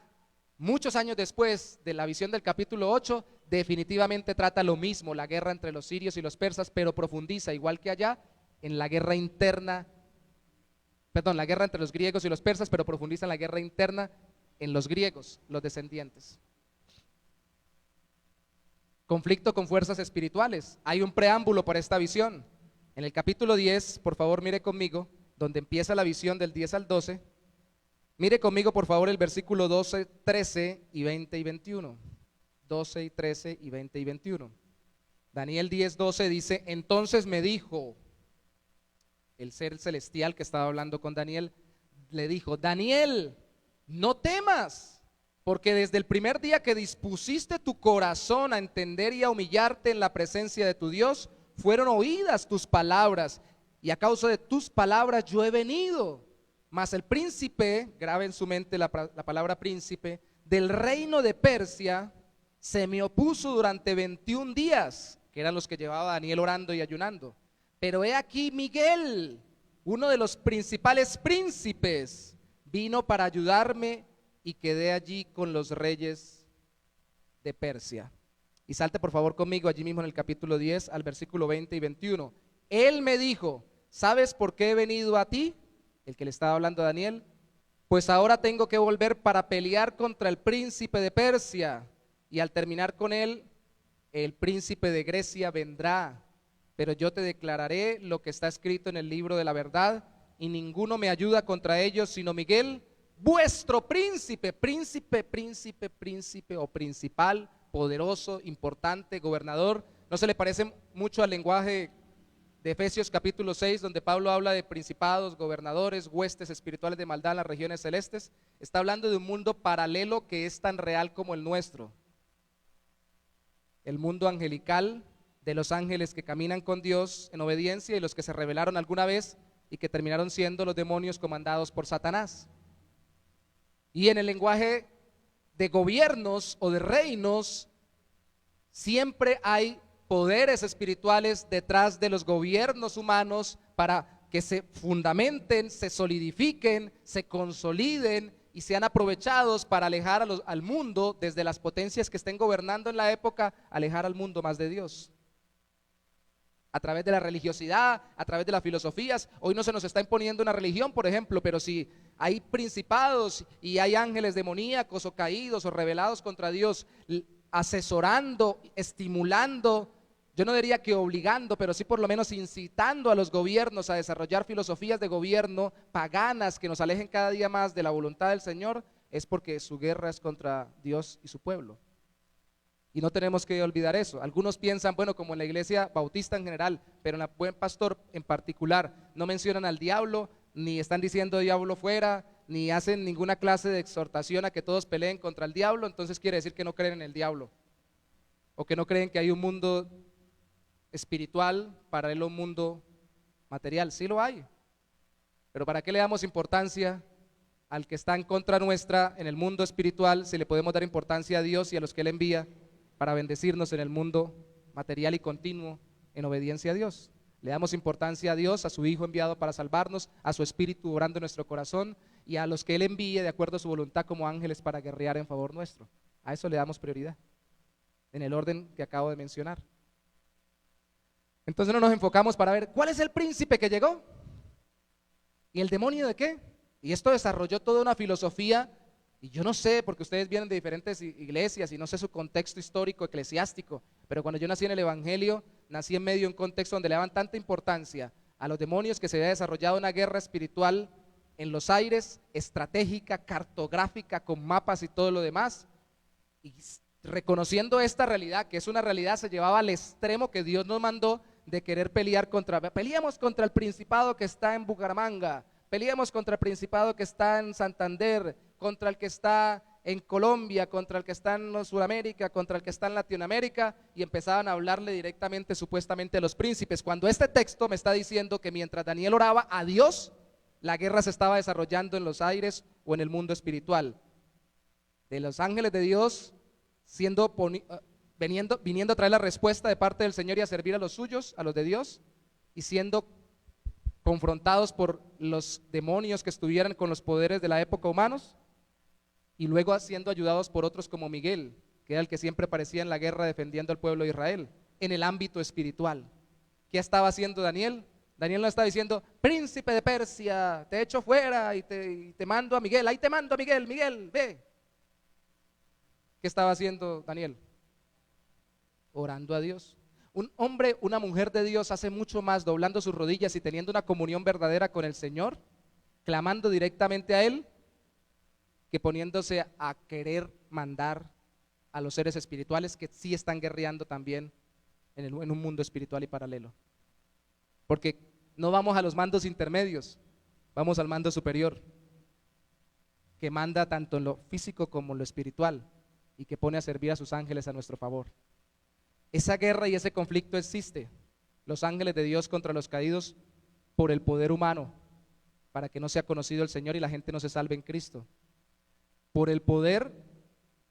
[SPEAKER 3] muchos años después de la visión del capítulo 8, definitivamente trata lo mismo, la guerra entre los sirios y los persas, pero profundiza, igual que allá, en la guerra interna, perdón, la guerra entre los griegos y los persas, pero profundiza en la guerra interna en los griegos, los descendientes. Conflicto con fuerzas espirituales. Hay un preámbulo para esta visión. En el capítulo 10, por favor mire conmigo, donde empieza la visión del 10 al 12, mire conmigo por favor el versículo 12, 13 y 20 y 21. 12 y 13 y 20 y 21. Daniel 10, 12 dice, entonces me dijo, el ser celestial que estaba hablando con Daniel, le dijo, Daniel, no temas, porque desde el primer día que dispusiste tu corazón a entender y a humillarte en la presencia de tu Dios, fueron oídas tus palabras, y a causa de tus palabras yo he venido. Mas el príncipe, grabe en su mente la palabra príncipe, del reino de Persia, se me opuso durante 21 días, que eran los que llevaba Daniel orando y ayunando. Pero he aquí Miguel, uno de los principales príncipes, vino para ayudarme y quedé allí con los reyes de Persia. Y salte por favor conmigo allí mismo en el capítulo 10 al versículo 20 y 21. Él me dijo, ¿sabes por qué he venido a ti? El que le estaba hablando a Daniel. Pues ahora tengo que volver para pelear contra el príncipe de Persia, y al terminar con él, el príncipe de Grecia vendrá. Pero yo te declararé lo que está escrito en el libro de la verdad, y ninguno me ayuda contra ellos sino Miguel, vuestro príncipe, príncipe o principal, poderoso, importante, gobernador. ¿No se le parece mucho al lenguaje de Efesios capítulo 6, donde Pablo habla de principados, gobernadores, huestes espirituales de maldad en las regiones celestes? Está hablando de un mundo paralelo que es tan real como el nuestro. El mundo angelical, de los ángeles que caminan con Dios en obediencia y los que se rebelaron alguna vez y que terminaron siendo los demonios comandados por Satanás. Y en el lenguaje de gobiernos o de reinos, siempre hay poderes espirituales detrás de los gobiernos humanos para que se fundamenten, se solidifiquen, se consoliden y sean aprovechados para alejar al mundo, desde las potencias que estén gobernando en la época, alejar al mundo más de Dios. A través de la religiosidad, a través de las filosofías. Hoy no se nos está imponiendo una religión, por ejemplo, pero si hay principados y hay ángeles demoníacos o caídos o rebelados contra Dios, asesorando, estimulando, yo no diría que obligando, pero sí por lo menos incitando a los gobiernos a desarrollar filosofías de gobierno paganas que nos alejen cada día más de la voluntad del Señor, es porque su guerra es contra Dios y su pueblo. Y no tenemos que olvidar eso. Algunos piensan, bueno, como en la iglesia bautista en general, pero en la Buen Pastor en particular, no mencionan al diablo, ni están diciendo diablo fuera, ni hacen ninguna clase de exhortación a que todos peleen contra el diablo. Entonces quiere decir que no creen en el diablo, o que no creen que hay un mundo espiritual paralelo a un mundo material. Sí lo hay, pero ¿para qué le damos importancia al que está en contra nuestra en el mundo espiritual si le podemos dar importancia a Dios y a los que Él envía para bendecirnos en el mundo material y continuo en obediencia a Dios? Le damos importancia a Dios, a su Hijo enviado para salvarnos, a su Espíritu obrando en nuestro corazón y a los que Él envíe de acuerdo a su voluntad como ángeles para guerrear en favor nuestro. A eso le damos prioridad, en el orden que acabo de mencionar. Entonces no nos enfocamos para ver cuál es el príncipe que llegó y el demonio de qué. Y esto desarrolló toda una filosofía, y yo no sé, porque ustedes vienen de diferentes iglesias y no sé su contexto histórico, eclesiástico, pero cuando yo nací en el Evangelio, nací en medio de un contexto donde le daban tanta importancia a los demonios que se había desarrollado una guerra espiritual en los aires, estratégica, cartográfica, con mapas y todo lo demás, y reconociendo esta realidad, que es una realidad, se llevaba al extremo que Dios nos mandó de querer peleamos contra el principado que está en Bucaramanga, peleamos contra el principado que está en Santander, contra el que está en Colombia, contra el que está en Sudamérica, contra el que está en Latinoamérica, y empezaban a hablarle directamente, supuestamente, a los príncipes, cuando este texto me está diciendo que mientras Daniel oraba a Dios, la guerra se estaba desarrollando en los aires o en el mundo espiritual, de los ángeles de Dios viniendo a traer la respuesta de parte del Señor y a servir a los suyos, a los de Dios, y siendo confrontados por los demonios que estuvieran con los poderes de la época humanos, y luego siendo ayudados por otros como Miguel, que era el que siempre aparecía en la guerra defendiendo al pueblo de Israel, en el ámbito espiritual. ¿Qué estaba haciendo Daniel? Daniel no estaba diciendo, príncipe de Persia, te echo fuera y te mando a Miguel, ahí te mando a Miguel, Miguel, ve. ¿Qué estaba haciendo Daniel? Orando a Dios. Un hombre, una mujer de Dios hace mucho más doblando sus rodillas y teniendo una comunión verdadera con el Señor, clamando directamente a Él, que poniéndose a querer mandar a los seres espirituales que sí están guerreando también en un mundo espiritual y paralelo. Porque no vamos a los mandos intermedios, vamos al mando superior, que manda tanto en lo físico como en lo espiritual y que pone a servir a sus ángeles a nuestro favor. Esa guerra y ese conflicto existe, los ángeles de Dios contra los caídos por el poder humano, para que no sea conocido el Señor y la gente no se salve en Cristo. Por el poder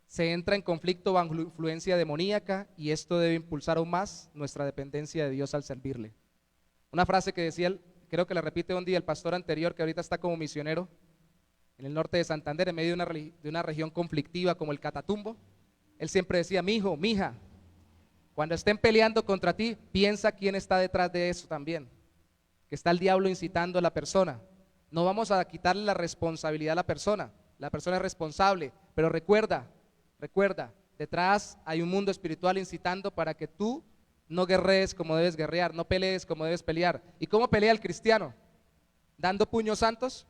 [SPEAKER 3] se entra en conflicto bajo influencia demoníaca y esto debe impulsar aún más nuestra dependencia de Dios al servirle. Una frase que decía, creo que la repite un día el pastor anterior, que ahorita está como misionero en el norte de Santander, en medio de una región conflictiva como el Catatumbo. Él siempre decía, mijo, mija, cuando estén peleando contra ti, piensa quién está detrás de eso también, que está el diablo incitando a la persona. No vamos a quitarle la responsabilidad a la persona es responsable, pero recuerda, detrás hay un mundo espiritual incitando para que tú no guerrees como debes guerrear, no pelees como debes pelear. ¿Y cómo pelea el cristiano? ¿Dando puños santos?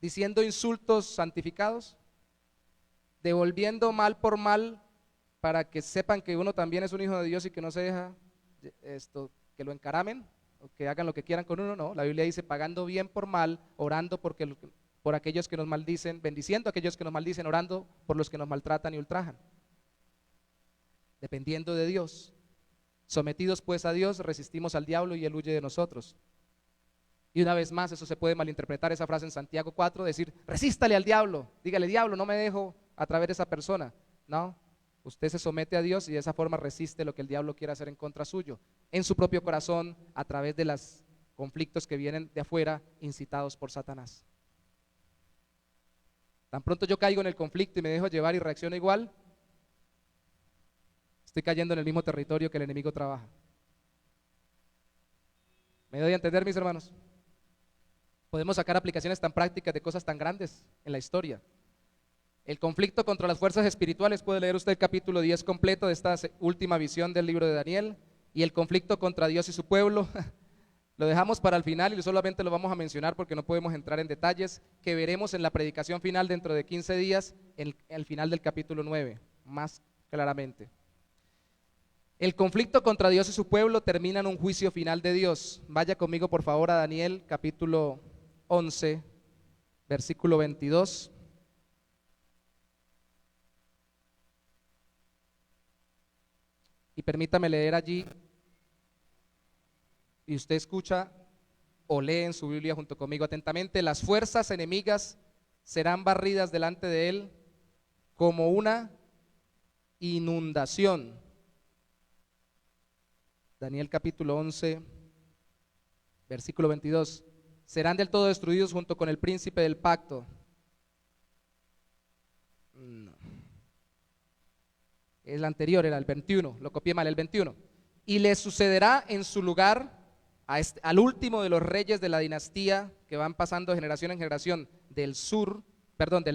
[SPEAKER 3] ¿Diciendo insultos santificados? ¿Devolviendo mal por mal para que sepan que uno también es un hijo de Dios y que no se deja que lo encaramen o que hagan lo que quieran con uno? No, la Biblia dice pagando bien por mal, orando por aquellos que nos maldicen, bendiciendo a aquellos que nos maldicen, orando por los que nos maltratan y ultrajan. Dependiendo de Dios. Sometidos pues a Dios, resistimos al diablo y él huye de nosotros. Y una vez más, eso se puede malinterpretar, esa frase en Santiago 4, decir, resístale al diablo, dígale, diablo, no me dejo a través de esa persona. No, usted se somete a Dios y de esa forma resiste lo que el diablo quiere hacer en contra suyo, en su propio corazón, a través de los conflictos que vienen de afuera, incitados por Satanás. Tan pronto yo caigo en el conflicto y me dejo llevar y reacciono igual, estoy cayendo en el mismo territorio que el enemigo trabaja. ¿Me doy a entender, mis hermanos? Podemos sacar aplicaciones tan prácticas de cosas tan grandes en la historia. El conflicto contra las fuerzas espirituales, puede leer usted el capítulo 10 completo de esta última visión del libro de Daniel, y el conflicto contra Dios y su pueblo, lo dejamos para el final y solamente lo vamos a mencionar porque no podemos entrar en detalles, que veremos en la predicación final dentro de 15 días, en el final del capítulo 9, más claramente. El conflicto contra Dios y su pueblo termina en un juicio final de Dios. Vaya conmigo por favor a Daniel capítulo 11, versículo 22. Y permítame leer allí, y usted escucha o lee en su Biblia junto conmigo atentamente: las fuerzas enemigas serán barridas delante de él como una inundación. Daniel capítulo 11, versículo 22. Serán del todo destruidos junto con el príncipe del pacto. No. El anterior era el 21, lo copié mal, el 21. Y le sucederá en su lugar al último de los reyes de la dinastía que van pasando de generación en generación del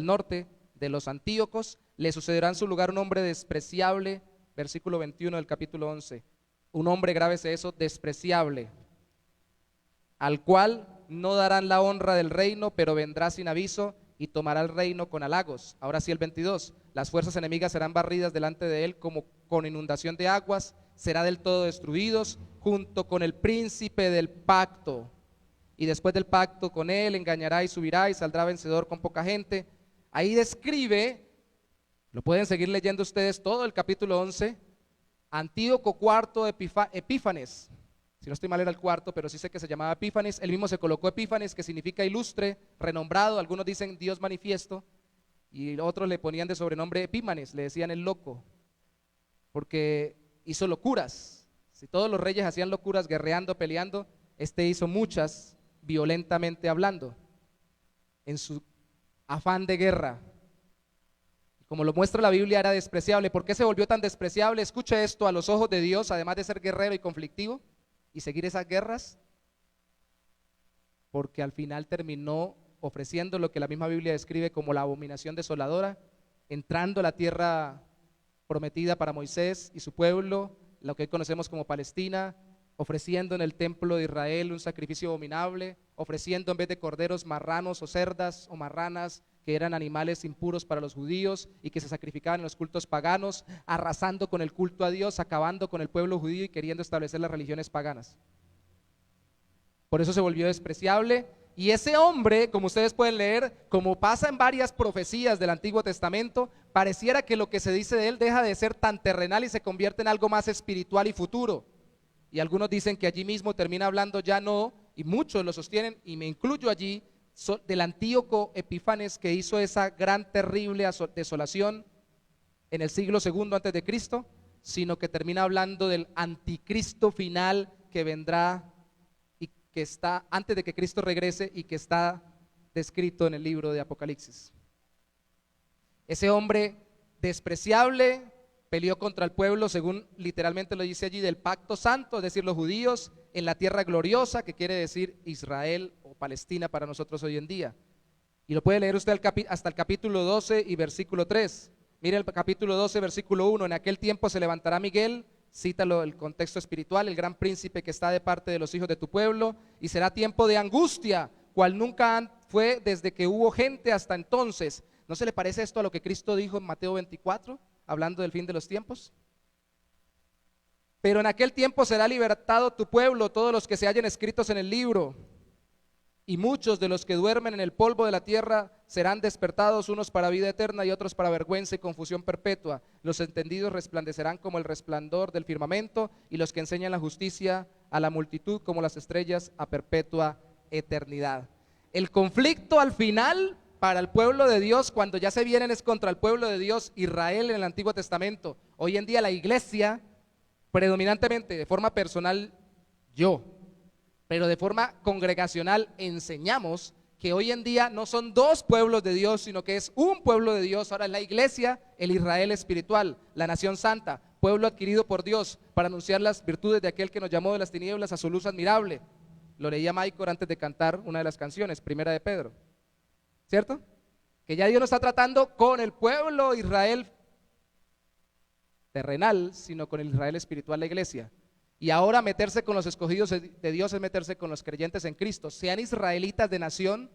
[SPEAKER 3] norte, de los antíocos, le sucederá en su lugar un hombre despreciable, versículo 21 del capítulo 11. Un hombre, grábese eso, despreciable, al cual no darán la honra del reino, pero vendrá sin aviso y tomará el reino con halagos. Ahora sí el 22, las fuerzas enemigas serán barridas delante de él como con inundación de aguas, será del todo destruidos junto con el príncipe del pacto, y después del pacto con él engañará y subirá y saldrá vencedor con poca gente. Ahí describe, lo pueden seguir leyendo ustedes todo el capítulo 11, Antíoco IV Epífanes, si no estoy mal era el cuarto, pero sí sé que se llamaba Epífanes. Él mismo se colocó Epífanes, que significa ilustre, renombrado. Algunos dicen Dios manifiesto y otros le ponían de sobrenombre Epímanes, le decían el loco, porque hizo locuras. Si todos los reyes hacían locuras guerreando, peleando, este hizo muchas violentamente hablando, en su afán de guerra, como lo muestra la Biblia, era despreciable. ¿Por qué se volvió tan despreciable? Escuche esto, a los ojos de Dios, además de ser guerrero y conflictivo y seguir esas guerras, porque al final terminó ofreciendo lo que la misma Biblia describe como la abominación desoladora, entrando a la tierra prometida para Moisés y su pueblo, lo que hoy conocemos como Palestina, ofreciendo en el templo de Israel un sacrificio abominable, ofreciendo en vez de corderos marranos o cerdas o marranas, que eran animales impuros para los judíos y que se sacrificaban en los cultos paganos, arrasando con el culto a Dios, acabando con el pueblo judío y queriendo establecer las religiones paganas. Por eso se volvió despreciable. Y ese hombre, como ustedes pueden leer, como pasa en varias profecías del Antiguo Testamento, pareciera que lo que se dice de él deja de ser tan terrenal y se convierte en algo más espiritual y futuro. Y algunos dicen que allí mismo termina hablando ya no, y muchos lo sostienen, y me incluyo allí, del Antíoco Epífanes, que hizo esa gran, terrible desolación en el siglo II antes de Cristo, sino que termina hablando del anticristo final que vendrá y que está antes de que Cristo regrese y que está descrito en el libro de Apocalipsis. Ese hombre despreciable peleó contra el pueblo, según literalmente lo dice allí, del pacto santo, es decir, los judíos en la tierra gloriosa, que quiere decir Israel o Palestina para nosotros hoy en día. Y lo puede leer usted hasta el capítulo 12 y versículo 3. Mire el capítulo 12, versículo 1, en aquel tiempo se levantará Miguel, cítalo el contexto espiritual, el gran príncipe que está de parte de los hijos de tu pueblo, y será tiempo de angustia, cual nunca fue desde que hubo gente hasta entonces. ¿No se le parece esto a lo que Cristo dijo en Mateo 24, hablando del fin de los tiempos? Pero en aquel tiempo será libertado tu pueblo, todos los que se hallen escritos en el libro, y muchos de los que duermen en el polvo de la tierra serán despertados, unos para vida eterna y otros para vergüenza y confusión perpetua. Los entendidos resplandecerán como el resplandor del firmamento, y los que enseñan la justicia a la multitud como las estrellas a perpetua eternidad. El conflicto al final para el pueblo de Dios, cuando ya se vienen, es contra el pueblo de Dios, Israel en el Antiguo Testamento. Hoy en día la iglesia, predominantemente de forma personal, yo, pero de forma congregacional enseñamos que hoy en día no son dos pueblos de Dios, sino que es un pueblo de Dios. Ahora es la iglesia, el Israel espiritual, la nación santa, pueblo adquirido por Dios para anunciar las virtudes de aquel que nos llamó de las tinieblas a su luz admirable. Lo leía Michael antes de cantar una de las canciones, Primera de Pedro, ¿cierto? Que ya Dios no está tratando con el pueblo Israel terrenal, sino con el Israel espiritual, la iglesia. Y ahora meterse con los escogidos de Dios es meterse con los creyentes en Cristo, sean israelitas de nación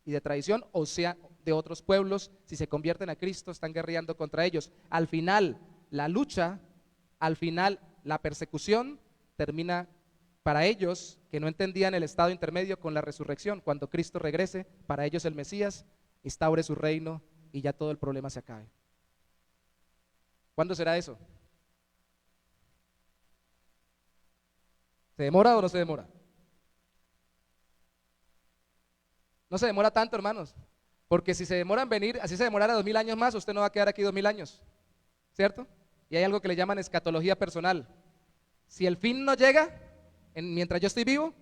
[SPEAKER 3] y de tradición o sean de otros pueblos. Si se convierten a Cristo, están guerreando contra ellos. Al final, la lucha, al final, la persecución termina para ellos que no entendían el estado intermedio con la resurrección. Cuando Cristo regrese, para ellos el Mesías instaure su reino y ya todo el problema se acabe. ¿Cuándo será eso? ¿Se demora o no se demora? No se demora tanto, hermanos, porque si se demora en venir, así se demorara 2000 años más, usted no va a quedar aquí 2000 años, ¿cierto? Y hay algo que le llaman escatología personal. Si el fin no llega, mientras yo estoy vivo,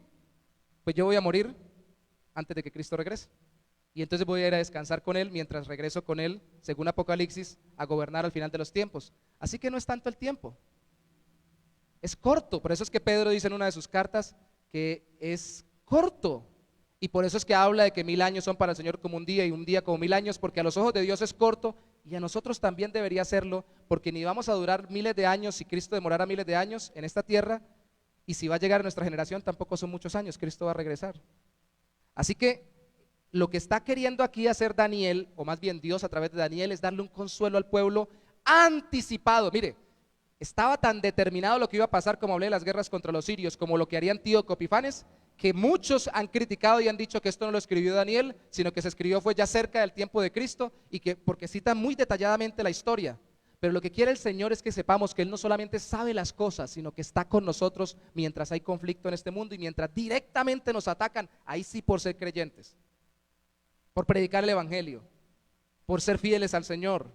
[SPEAKER 3] pues yo voy a morir antes de que Cristo regrese. Y entonces voy a ir a descansar con Él mientras regreso con Él, según Apocalipsis, a gobernar al final de los tiempos. Así que no es tanto el tiempo. Es corto, por eso es que Pedro dice en una de sus cartas que es corto, y por eso es que habla de que 1000 años son para el Señor como un día y un día como 1000 años, porque a los ojos de Dios es corto y a nosotros también debería serlo, porque ni vamos a durar miles de años si Cristo demorara miles de años en esta tierra, y si va a llegar a nuestra generación tampoco son muchos años, Cristo va a regresar. Así que lo que está queriendo aquí hacer Daniel, o más bien Dios a través de Daniel, es darle un consuelo al pueblo anticipado. Mire, estaba tan determinado lo que iba a pasar, como hablé de las guerras contra los sirios, como lo que haría Antíoco Epifanes, que muchos han criticado y han dicho que esto no lo escribió Daniel, sino que se escribió fue ya cerca del tiempo de Cristo, y que porque cita muy detalladamente la historia. Pero lo que quiere el Señor es que sepamos que Él no solamente sabe las cosas, sino que está con nosotros mientras hay conflicto en este mundo y mientras directamente nos atacan, ahí sí, por ser creyentes, por predicar el evangelio, por ser fieles al Señor.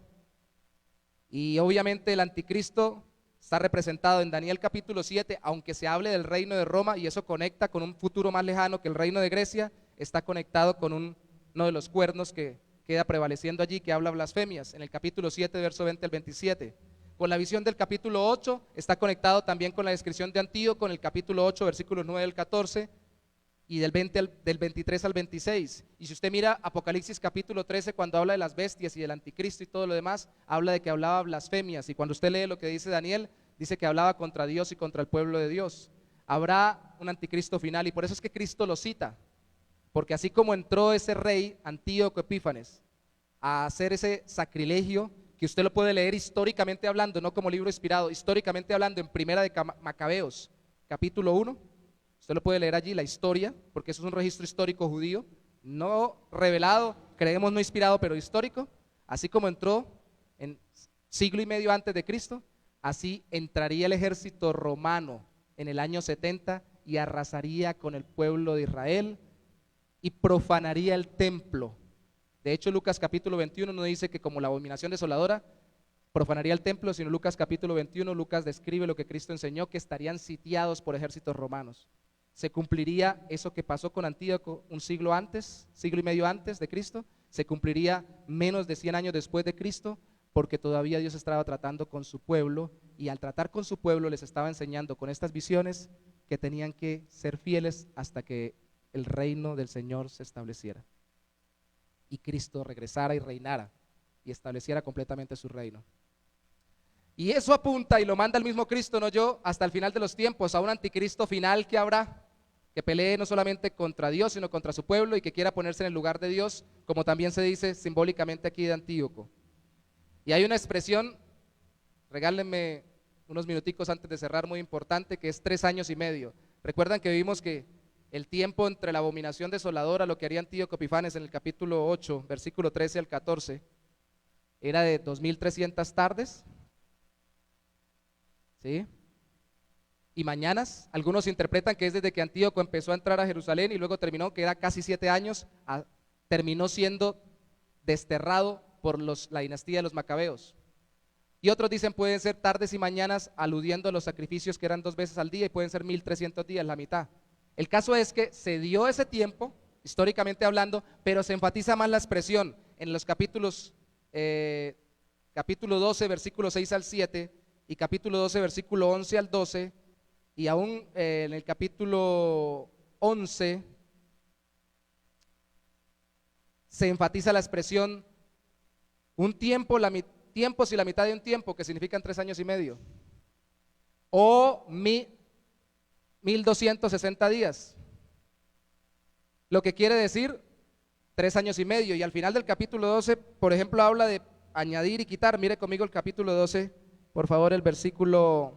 [SPEAKER 3] Y obviamente el anticristo está representado en Daniel capítulo 7, aunque se hable del reino de Roma y eso conecta con un futuro más lejano que el reino de Grecia, está conectado con uno de los cuernos que queda prevaleciendo allí, que habla blasfemias, en el capítulo 7, verso 20 al 27. Con la visión del capítulo 8 está conectado también con la descripción de Antíoco en el capítulo 8, versículos 9 al 14 y del 23 al 26. Y si usted mira Apocalipsis capítulo 13, cuando habla de las bestias y del anticristo y todo lo demás, habla de que hablaba blasfemias. Y cuando usted lee lo que dice Daniel, dice que hablaba contra Dios y contra el pueblo de Dios. Habrá un anticristo final, y por eso es que Cristo lo cita, porque así como entró ese rey Antíoco Epífanes a hacer ese sacrilegio, que usted lo puede leer históricamente hablando, no como libro inspirado, históricamente hablando en Primera de Macabeos, capítulo 1, usted lo puede leer allí, la historia, porque eso es un registro histórico judío, no revelado, creemos no inspirado, pero histórico. Así como entró en siglo y medio antes de Cristo, así entraría el ejército romano en el año 70 y arrasaría con el pueblo de Israel y profanaría el templo. De hecho, Lucas capítulo 21 no dice que como la abominación desoladora profanaría el templo, sino Lucas capítulo 21, Lucas describe lo que Cristo enseñó, que estarían sitiados por ejércitos romanos. Se cumpliría eso que pasó con Antíoco un siglo antes, siglo y medio antes de Cristo, se cumpliría menos de 100 años después de Cristo, porque todavía Dios estaba tratando con su pueblo, y al tratar con su pueblo les estaba enseñando con estas visiones que tenían que ser fieles hasta que el reino del Señor se estableciera y Cristo regresara y reinara y estableciera completamente su reino. Y eso apunta, y lo manda el mismo Cristo, no yo, hasta el final de los tiempos, a un anticristo final que habrá, que pelee no solamente contra Dios, sino contra su pueblo, y que quiera ponerse en el lugar de Dios, como también se dice simbólicamente aquí de Antíoco. Y hay una expresión, regálenme unos minuticos antes de cerrar, muy importante, que es 3 años y medio. Recuerdan que vimos que el tiempo entre la abominación desoladora, lo que haría Antíoco Epifanes en el capítulo 8, versículo 13 al 14, era de 2300 tardes, ¿sí? Y mañanas, algunos interpretan que es desde que Antíoco empezó a entrar a Jerusalén y luego terminó, que era casi 7 años, terminó siendo desterrado por la dinastía de los Macabeos. Y otros dicen pueden ser tardes y mañanas, aludiendo a los sacrificios que eran 2 veces al día, y pueden ser 1300 días, la mitad. El caso es que se dio ese tiempo, históricamente hablando, pero se enfatiza más la expresión en los capítulos, capítulo 12, versículo 6 al 7, y capítulo 12, versículo 11 al 12, y aún en el capítulo 11 se enfatiza la expresión un tiempo, tiempos y la mitad de un tiempo, que significan 3 años y medio, o 1260 días, lo que quiere decir 3 años y medio. Y al final del capítulo 12, por ejemplo, habla de añadir y quitar. Mire conmigo el capítulo 12, por favor, el versículo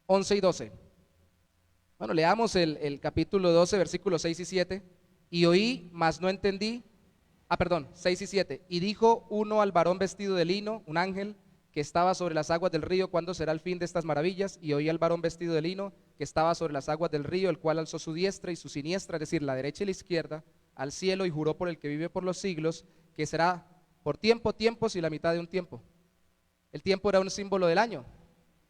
[SPEAKER 3] 11 y 12. Bueno, leamos el capítulo 12, versículos 6 y 7. Y oí, mas no entendí. 6 y 7. Y dijo uno al varón vestido de lino, un ángel, que estaba sobre las aguas del río, ¿cuándo será el fin de estas maravillas? Y oí al varón vestido de lino, que estaba sobre las aguas del río, el cual alzó su diestra y su siniestra, es decir, la derecha y la izquierda, al cielo, y juró por el que vive por los siglos, que será por tiempo, tiempos y la mitad de un tiempo. El tiempo era un símbolo del año,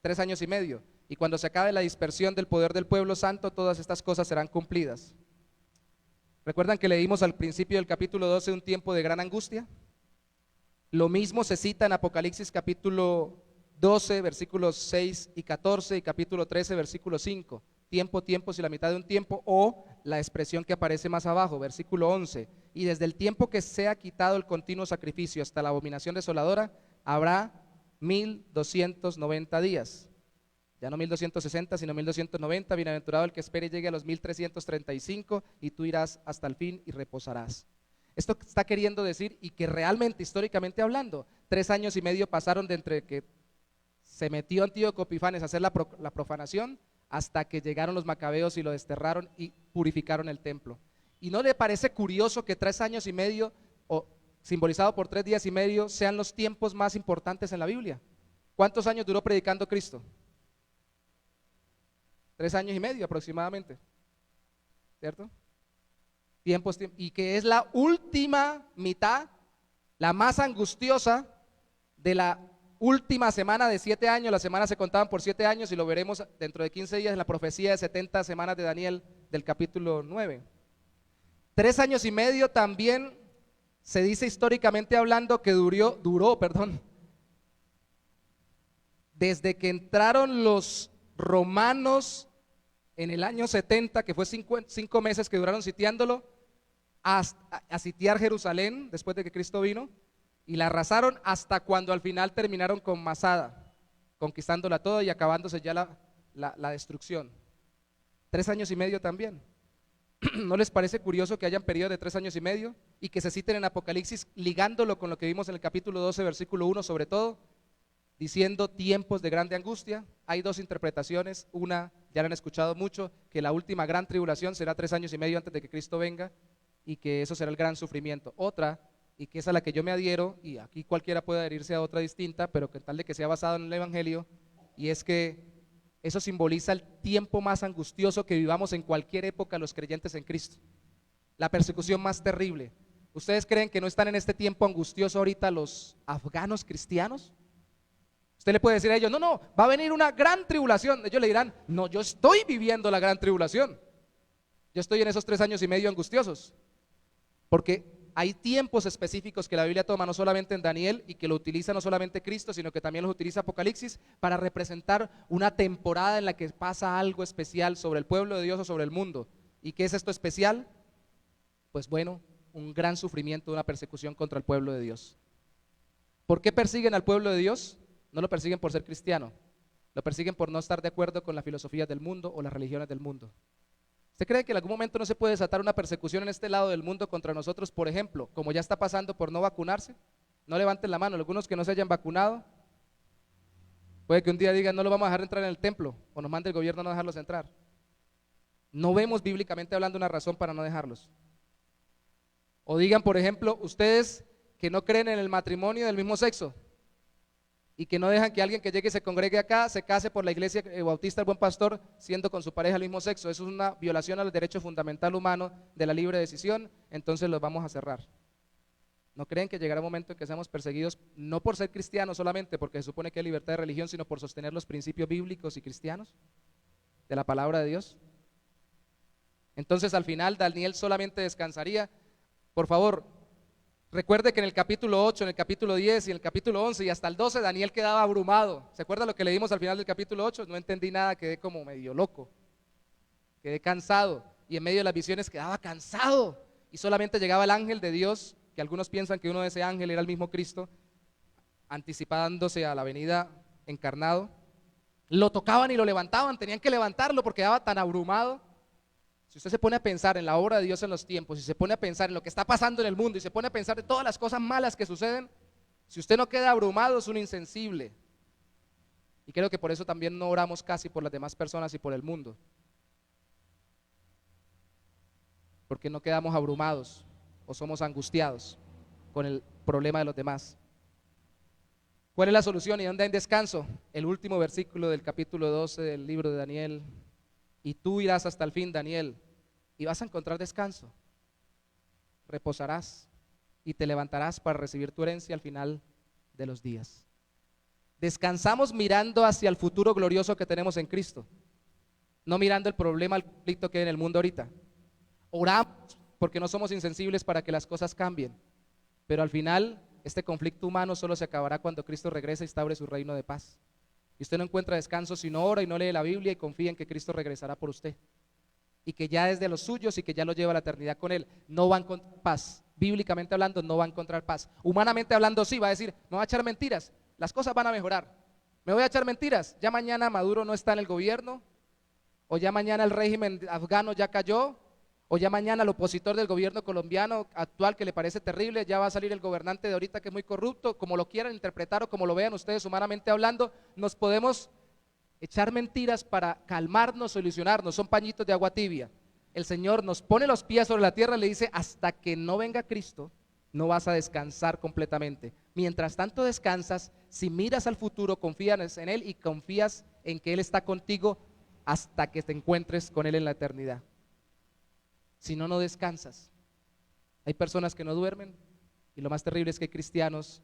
[SPEAKER 3] 3 años y medio, y cuando se acabe la dispersión del poder del pueblo santo, todas estas cosas serán cumplidas. ¿Recuerdan que leímos al principio del capítulo 12 un tiempo de gran angustia? Lo mismo se cita en Apocalipsis capítulo 12, versículos 6 y 14, y capítulo 13, versículo 5. Tiempo, tiempos y la mitad de un tiempo, o la expresión que aparece más abajo, versículo 11. Y desde el tiempo que sea quitado el continuo sacrificio hasta la abominación desoladora, habrá 1290 días. Ya no 1260, sino 1290. Bienaventurado el que espere y llegue a los 1335, y tú irás hasta el fin y reposarás. Esto está queriendo decir, y que realmente, históricamente hablando, 3 años y medio pasaron de entre que se metió Antíoco Epifanes a hacer la profanación hasta que llegaron los macabeos y lo desterraron y purificaron el templo. ¿Y no le parece curioso que 3 años y medio, o simbolizado por 3 días y medio, sean los tiempos más importantes en la Biblia? ¿Cuántos años duró predicando Cristo? 3 años y medio aproximadamente, ¿cierto? Tiempos, y que es la última mitad, la más angustiosa de la última semana de 7 años. Las semanas se contaban por 7 años, y lo veremos dentro de 15 días en la profecía de 70 semanas de Daniel del capítulo 9. 3 años y medio también se dice históricamente hablando que duró, desde que entraron los romanos en el año 70, que fue 5 meses que duraron sitiándolo, a sitiar Jerusalén después de que Cristo vino, y la arrasaron hasta cuando al final terminaron con Masada, conquistándola toda y acabándose ya la destrucción. 3 años y medio también. ¿No les parece curioso que hayan periodos de 3 años y medio y que se citen en Apocalipsis ligándolo con lo que vimos en el capítulo 12, versículo 1 sobre todo, diciendo tiempos de grande angustia? Hay 2 interpretaciones. Una, ya la han escuchado mucho, que la última gran tribulación será 3 años y medio antes de que Cristo venga y que eso será el gran sufrimiento. Otra, y que es a la que yo me adhiero, y aquí cualquiera puede adherirse a otra distinta, pero que tal de que sea basado en el Evangelio, y es que eso simboliza el tiempo más angustioso que vivamos en cualquier época los creyentes en Cristo, la persecución más terrible. ¿Ustedes creen que no están en este tiempo angustioso ahorita los afganos cristianos? Usted le puede decir a ellos, no, va a venir una gran tribulación. Ellos le dirán, no, yo estoy viviendo la gran tribulación. Yo estoy en esos 3 años y medio angustiosos, porque hay tiempos específicos que la Biblia toma no solamente en Daniel y que lo utiliza no solamente Cristo, sino que también los utiliza Apocalipsis para representar una temporada en la que pasa algo especial sobre el pueblo de Dios o sobre el mundo. ¿Y qué es esto especial? Pues bueno, un gran sufrimiento, una persecución contra el pueblo de Dios. ¿Por qué persiguen al pueblo de Dios? No lo persiguen por ser cristiano, lo persiguen por no estar de acuerdo con las filosofías del mundo o las religiones del mundo. ¿Usted cree que en algún momento no se puede desatar una persecución en este lado del mundo contra nosotros, por ejemplo, como ya está pasando por no vacunarse? No levanten la mano, algunos que no se hayan vacunado, puede que un día digan no lo vamos a dejar entrar en el templo, o nos mande el gobierno a no dejarlos entrar. No vemos bíblicamente hablando una razón para no dejarlos. O digan, por ejemplo, ustedes que no creen en el matrimonio del mismo sexo y que no dejan que alguien que llegue y se congregue acá se case por la iglesia bautista del Buen Pastor siendo con su pareja del mismo sexo. Eso es una violación al derecho fundamental humano de la libre decisión, entonces los vamos a cerrar. ¿No creen que llegará un momento en que seamos perseguidos no por ser cristianos solamente, porque se supone que hay libertad de religión, sino por sostener los principios bíblicos y cristianos de la palabra de Dios? Entonces al final Daniel solamente descansaría. Por favor, recuerde que en el capítulo 8, en el capítulo 10 y en el capítulo 11 y hasta el 12 Daniel quedaba abrumado. ¿Se acuerda lo que leímos al final del capítulo 8? No entendí nada, quedé como medio loco, quedé cansado, y en medio de las visiones quedaba cansado y solamente llegaba el ángel de Dios, que algunos piensan que uno de ese ángel era el mismo Cristo, anticipándose a la venida encarnado. Lo tocaban y lo levantaban, tenían que levantarlo porque quedaba tan abrumado. Si usted se pone a pensar en la obra de Dios en los tiempos, y se pone a pensar en lo que está pasando en el mundo, y se pone a pensar de todas las cosas malas que suceden, si usted no queda abrumado es un insensible. Y creo que por eso también no oramos casi por las demás personas y por el mundo, porque no quedamos abrumados o somos angustiados con el problema de los demás. ¿Cuál es la solución y dónde hay descanso? El último versículo del capítulo 12 del libro de Daniel. Y tú irás hasta el fin, Daniel, y vas a encontrar descanso. Reposarás y te levantarás para recibir tu herencia al final de los días. Descansamos mirando hacia el futuro glorioso que tenemos en Cristo, no mirando el problema, el conflicto que hay en el mundo ahorita. Oramos porque no somos insensibles para que las cosas cambien, pero al final este conflicto humano solo se acabará cuando Cristo regrese y instaure su reino de paz. Y usted no encuentra descanso si no ora y no lee la Biblia y confía en que Cristo regresará por usted y que ya es de los suyos y que ya lo lleva a la eternidad con Él. No va a encontrar paz, bíblicamente hablando no va a encontrar paz. Humanamente hablando sí, va a decir, me va a echar mentiras, las cosas van a mejorar. Me voy a echar mentiras, ya mañana Maduro no está en el gobierno, o ya mañana el régimen afgano ya cayó, o ya mañana el opositor del gobierno colombiano actual que le parece terrible, ya va a salir el gobernante de ahorita que es muy corrupto. Como lo quieran interpretar o como lo vean ustedes humanamente hablando, nos podemos echar mentiras para calmarnos o ilusionarnos, son pañitos de agua tibia. El Señor nos pone los pies sobre la tierra y le dice, hasta que no venga Cristo, no vas a descansar completamente. Mientras tanto descansas, si miras al futuro, confías en Él y confías en que Él está contigo hasta que te encuentres con Él en la eternidad. Si no, no descansas. Hay personas que no duermen y lo más terrible es que hay cristianos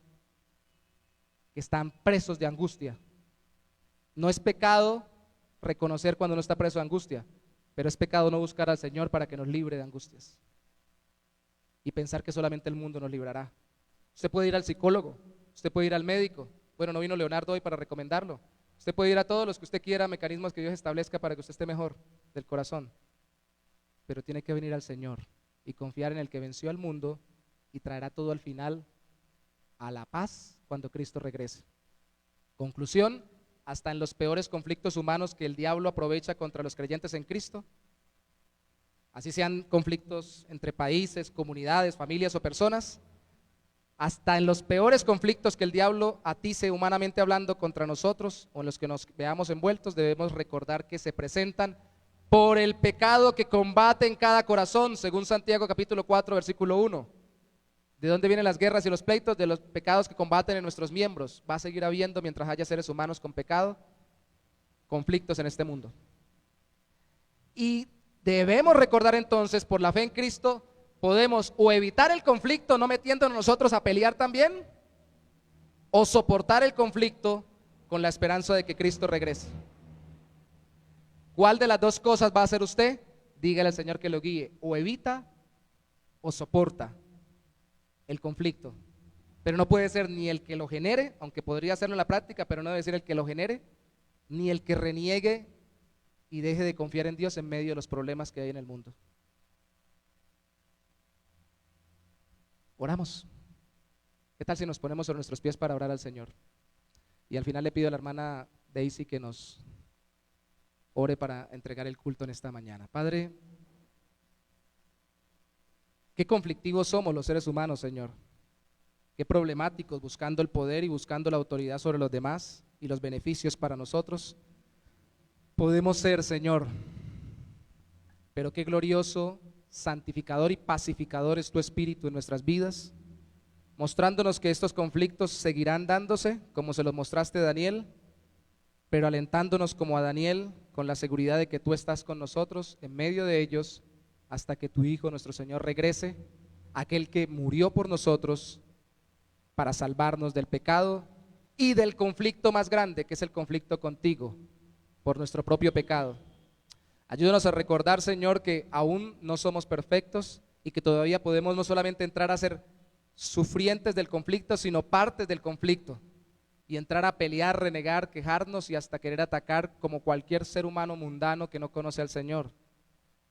[SPEAKER 3] que están presos de angustia. No es pecado reconocer cuando uno está preso de angustia, pero es pecado no buscar al Señor para que nos libre de angustias. y pensar que solamente el mundo nos librará. Usted puede ir al psicólogo, usted puede ir al médico. Bueno, no vino Leonardo hoy para recomendarlo. Usted puede ir a todos los que usted quiera, mecanismos que Dios establezca para que usted esté mejor del corazón. Pero tiene que venir al Señor y confiar en el que venció al mundo y traerá todo al final a la paz cuando Cristo regrese. Conclusión, hasta en los peores conflictos humanos que el diablo aprovecha contra los creyentes en Cristo, así sean conflictos entre países, comunidades, familias o personas, hasta en los peores conflictos que el diablo atice humanamente hablando contra nosotros o en los que nos veamos envueltos, debemos recordar que se presentan por el pecado que combate en cada corazón, según Santiago capítulo 4 versículo 1. ¿De dónde vienen las guerras y los pleitos? De los pecados que combaten en nuestros miembros. Va a seguir habiendo, mientras haya seres humanos con pecado, conflictos en este mundo. Y debemos recordar entonces, por la fe en Cristo, podemos o evitar el conflicto no metiéndonos nosotros a pelear también, o soportar el conflicto con la esperanza de que Cristo regrese. ¿Cuál de las dos cosas va a hacer usted? Dígale al Señor que lo guíe, o evita o soporta el conflicto, pero no puede ser ni el que lo genere, aunque podría hacerlo en la práctica, pero no debe ser el que lo genere, ni el que reniegue y deje de confiar en Dios en medio de los problemas que hay en el mundo. Oramos. ¿Qué tal si nos ponemos sobre nuestros pies para orar al Señor? Y al final le pido a la hermana Daisy que nos ore para entregar el culto en esta mañana. Padre, qué conflictivos somos los seres humanos, Señor. Qué problemáticos, buscando el poder y buscando la autoridad sobre los demás y los beneficios para nosotros. Podemos ser, Señor, pero qué glorioso, santificador y pacificador es tu Espíritu en nuestras vidas, mostrándonos que estos conflictos seguirán dándose, como se los mostraste a Daniel, pero alentándonos como a Daniel, con la seguridad de que tú estás con nosotros en medio de ellos, hasta que tu Hijo, nuestro Señor, regrese, aquel que murió por nosotros para salvarnos del pecado y del conflicto más grande, que es el conflicto contigo, por nuestro propio pecado. Ayúdanos a recordar, Señor, que aún no somos perfectos y que todavía podemos no solamente entrar a ser sufrientes del conflicto, sino partes del conflicto y entrar a pelear, renegar, quejarnos y hasta querer atacar como cualquier ser humano mundano que no conoce al Señor.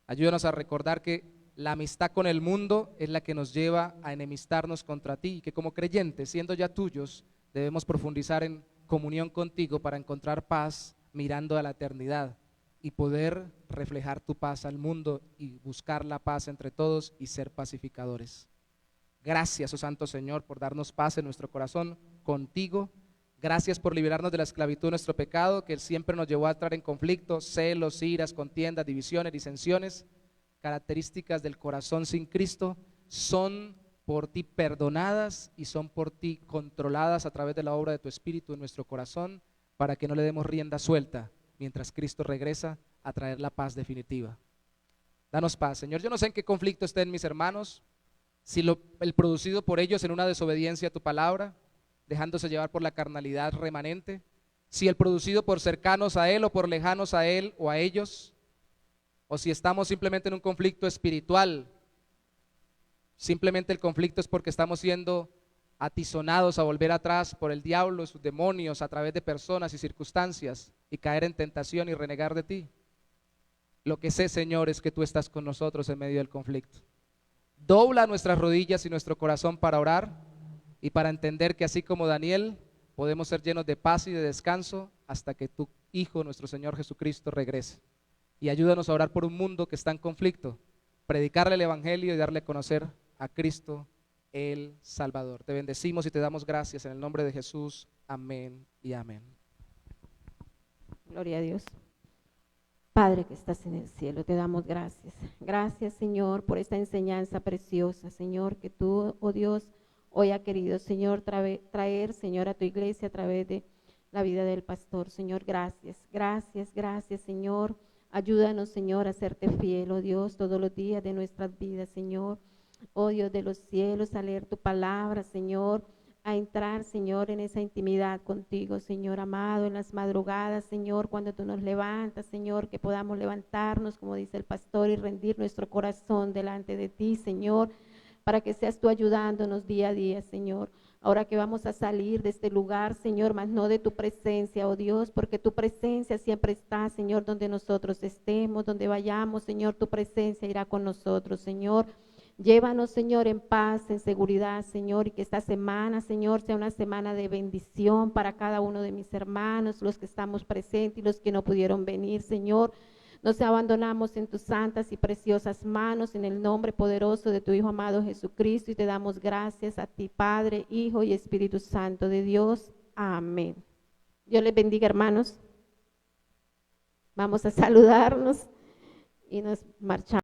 [SPEAKER 3] Ayúdanos a recordar que la amistad con el mundo es la que nos lleva a enemistarnos contra ti y que como creyentes, siendo ya tuyos, debemos profundizar en comunión contigo para encontrar paz mirando a la eternidad y poder reflejar tu paz al mundo y buscar la paz entre todos y ser pacificadores. Gracias, oh Santo Señor, por darnos paz en nuestro corazón contigo. Gracias por liberarnos de la esclavitud de nuestro pecado, que siempre nos llevó a entrar en conflicto, celos, iras, contiendas, divisiones, disensiones, características del corazón sin Cristo. Son por ti perdonadas y son por ti controladas a través de la obra de tu Espíritu en nuestro corazón, para que no le demos rienda suelta mientras Cristo regresa a traer la paz definitiva. Danos paz, Señor. Yo no sé en qué conflicto estén mis hermanos, si el producido por ellos en una desobediencia a tu palabra, dejándose llevar por la carnalidad remanente, si el producido por cercanos a Él o por lejanos a Él o a ellos, o si estamos simplemente en un conflicto espiritual. Simplemente el conflicto es porque estamos siendo atizonados a volver atrás por el diablo, sus demonios, a través de personas y circunstancias, y caer en tentación y renegar de ti. Lo que sé, Señor, es que tú estás con nosotros en medio del conflicto. Dobla nuestras rodillas y nuestro corazón para orar y para entender que así como Daniel, podemos ser llenos de paz y de descanso hasta que tu Hijo, nuestro Señor Jesucristo, regrese. Y ayúdanos a orar por un mundo que está en conflicto, predicarle el Evangelio y darle a conocer a Cristo el Salvador. Te bendecimos y te damos gracias en el nombre de Jesús. Amén y amén.
[SPEAKER 1] Gloria a Dios. Padre que estás en el cielo, te damos gracias. Gracias, Señor, por esta enseñanza preciosa, Señor, que tú, oh Dios, hoy ha querido, Señor, traer, Señor, a tu iglesia a través de la vida del pastor. Señor, gracias, gracias, gracias, Señor. Ayúdanos, Señor, a serte fiel, oh Dios, todos los días de nuestras vidas, Señor. Oh Dios de los cielos, a leer tu palabra, Señor, a entrar, Señor, en esa intimidad contigo, Señor amado, en las madrugadas, Señor, cuando tú nos levantas, Señor, que podamos levantarnos, como dice el pastor, y rendir nuestro corazón delante de ti, Señor, para que seas tú ayudándonos día a día, Señor. Ahora que vamos a salir de este lugar, Señor, mas no de tu presencia, oh Dios, porque tu presencia siempre está, Señor, donde nosotros estemos, donde vayamos, Señor, tu presencia irá con nosotros, Señor. Llévanos, Señor, en paz, en seguridad, Señor, y que esta semana, Señor, sea una semana de bendición para cada uno de mis hermanos, los que estamos presentes y los que no pudieron venir, Señor. Nos abandonamos en tus santas y preciosas manos, en el nombre poderoso de tu Hijo amado Jesucristo, y te damos gracias a ti, Padre, Hijo y Espíritu Santo de Dios. Amén. Dios les bendiga, hermanos. Vamos a saludarnos y nos marchamos.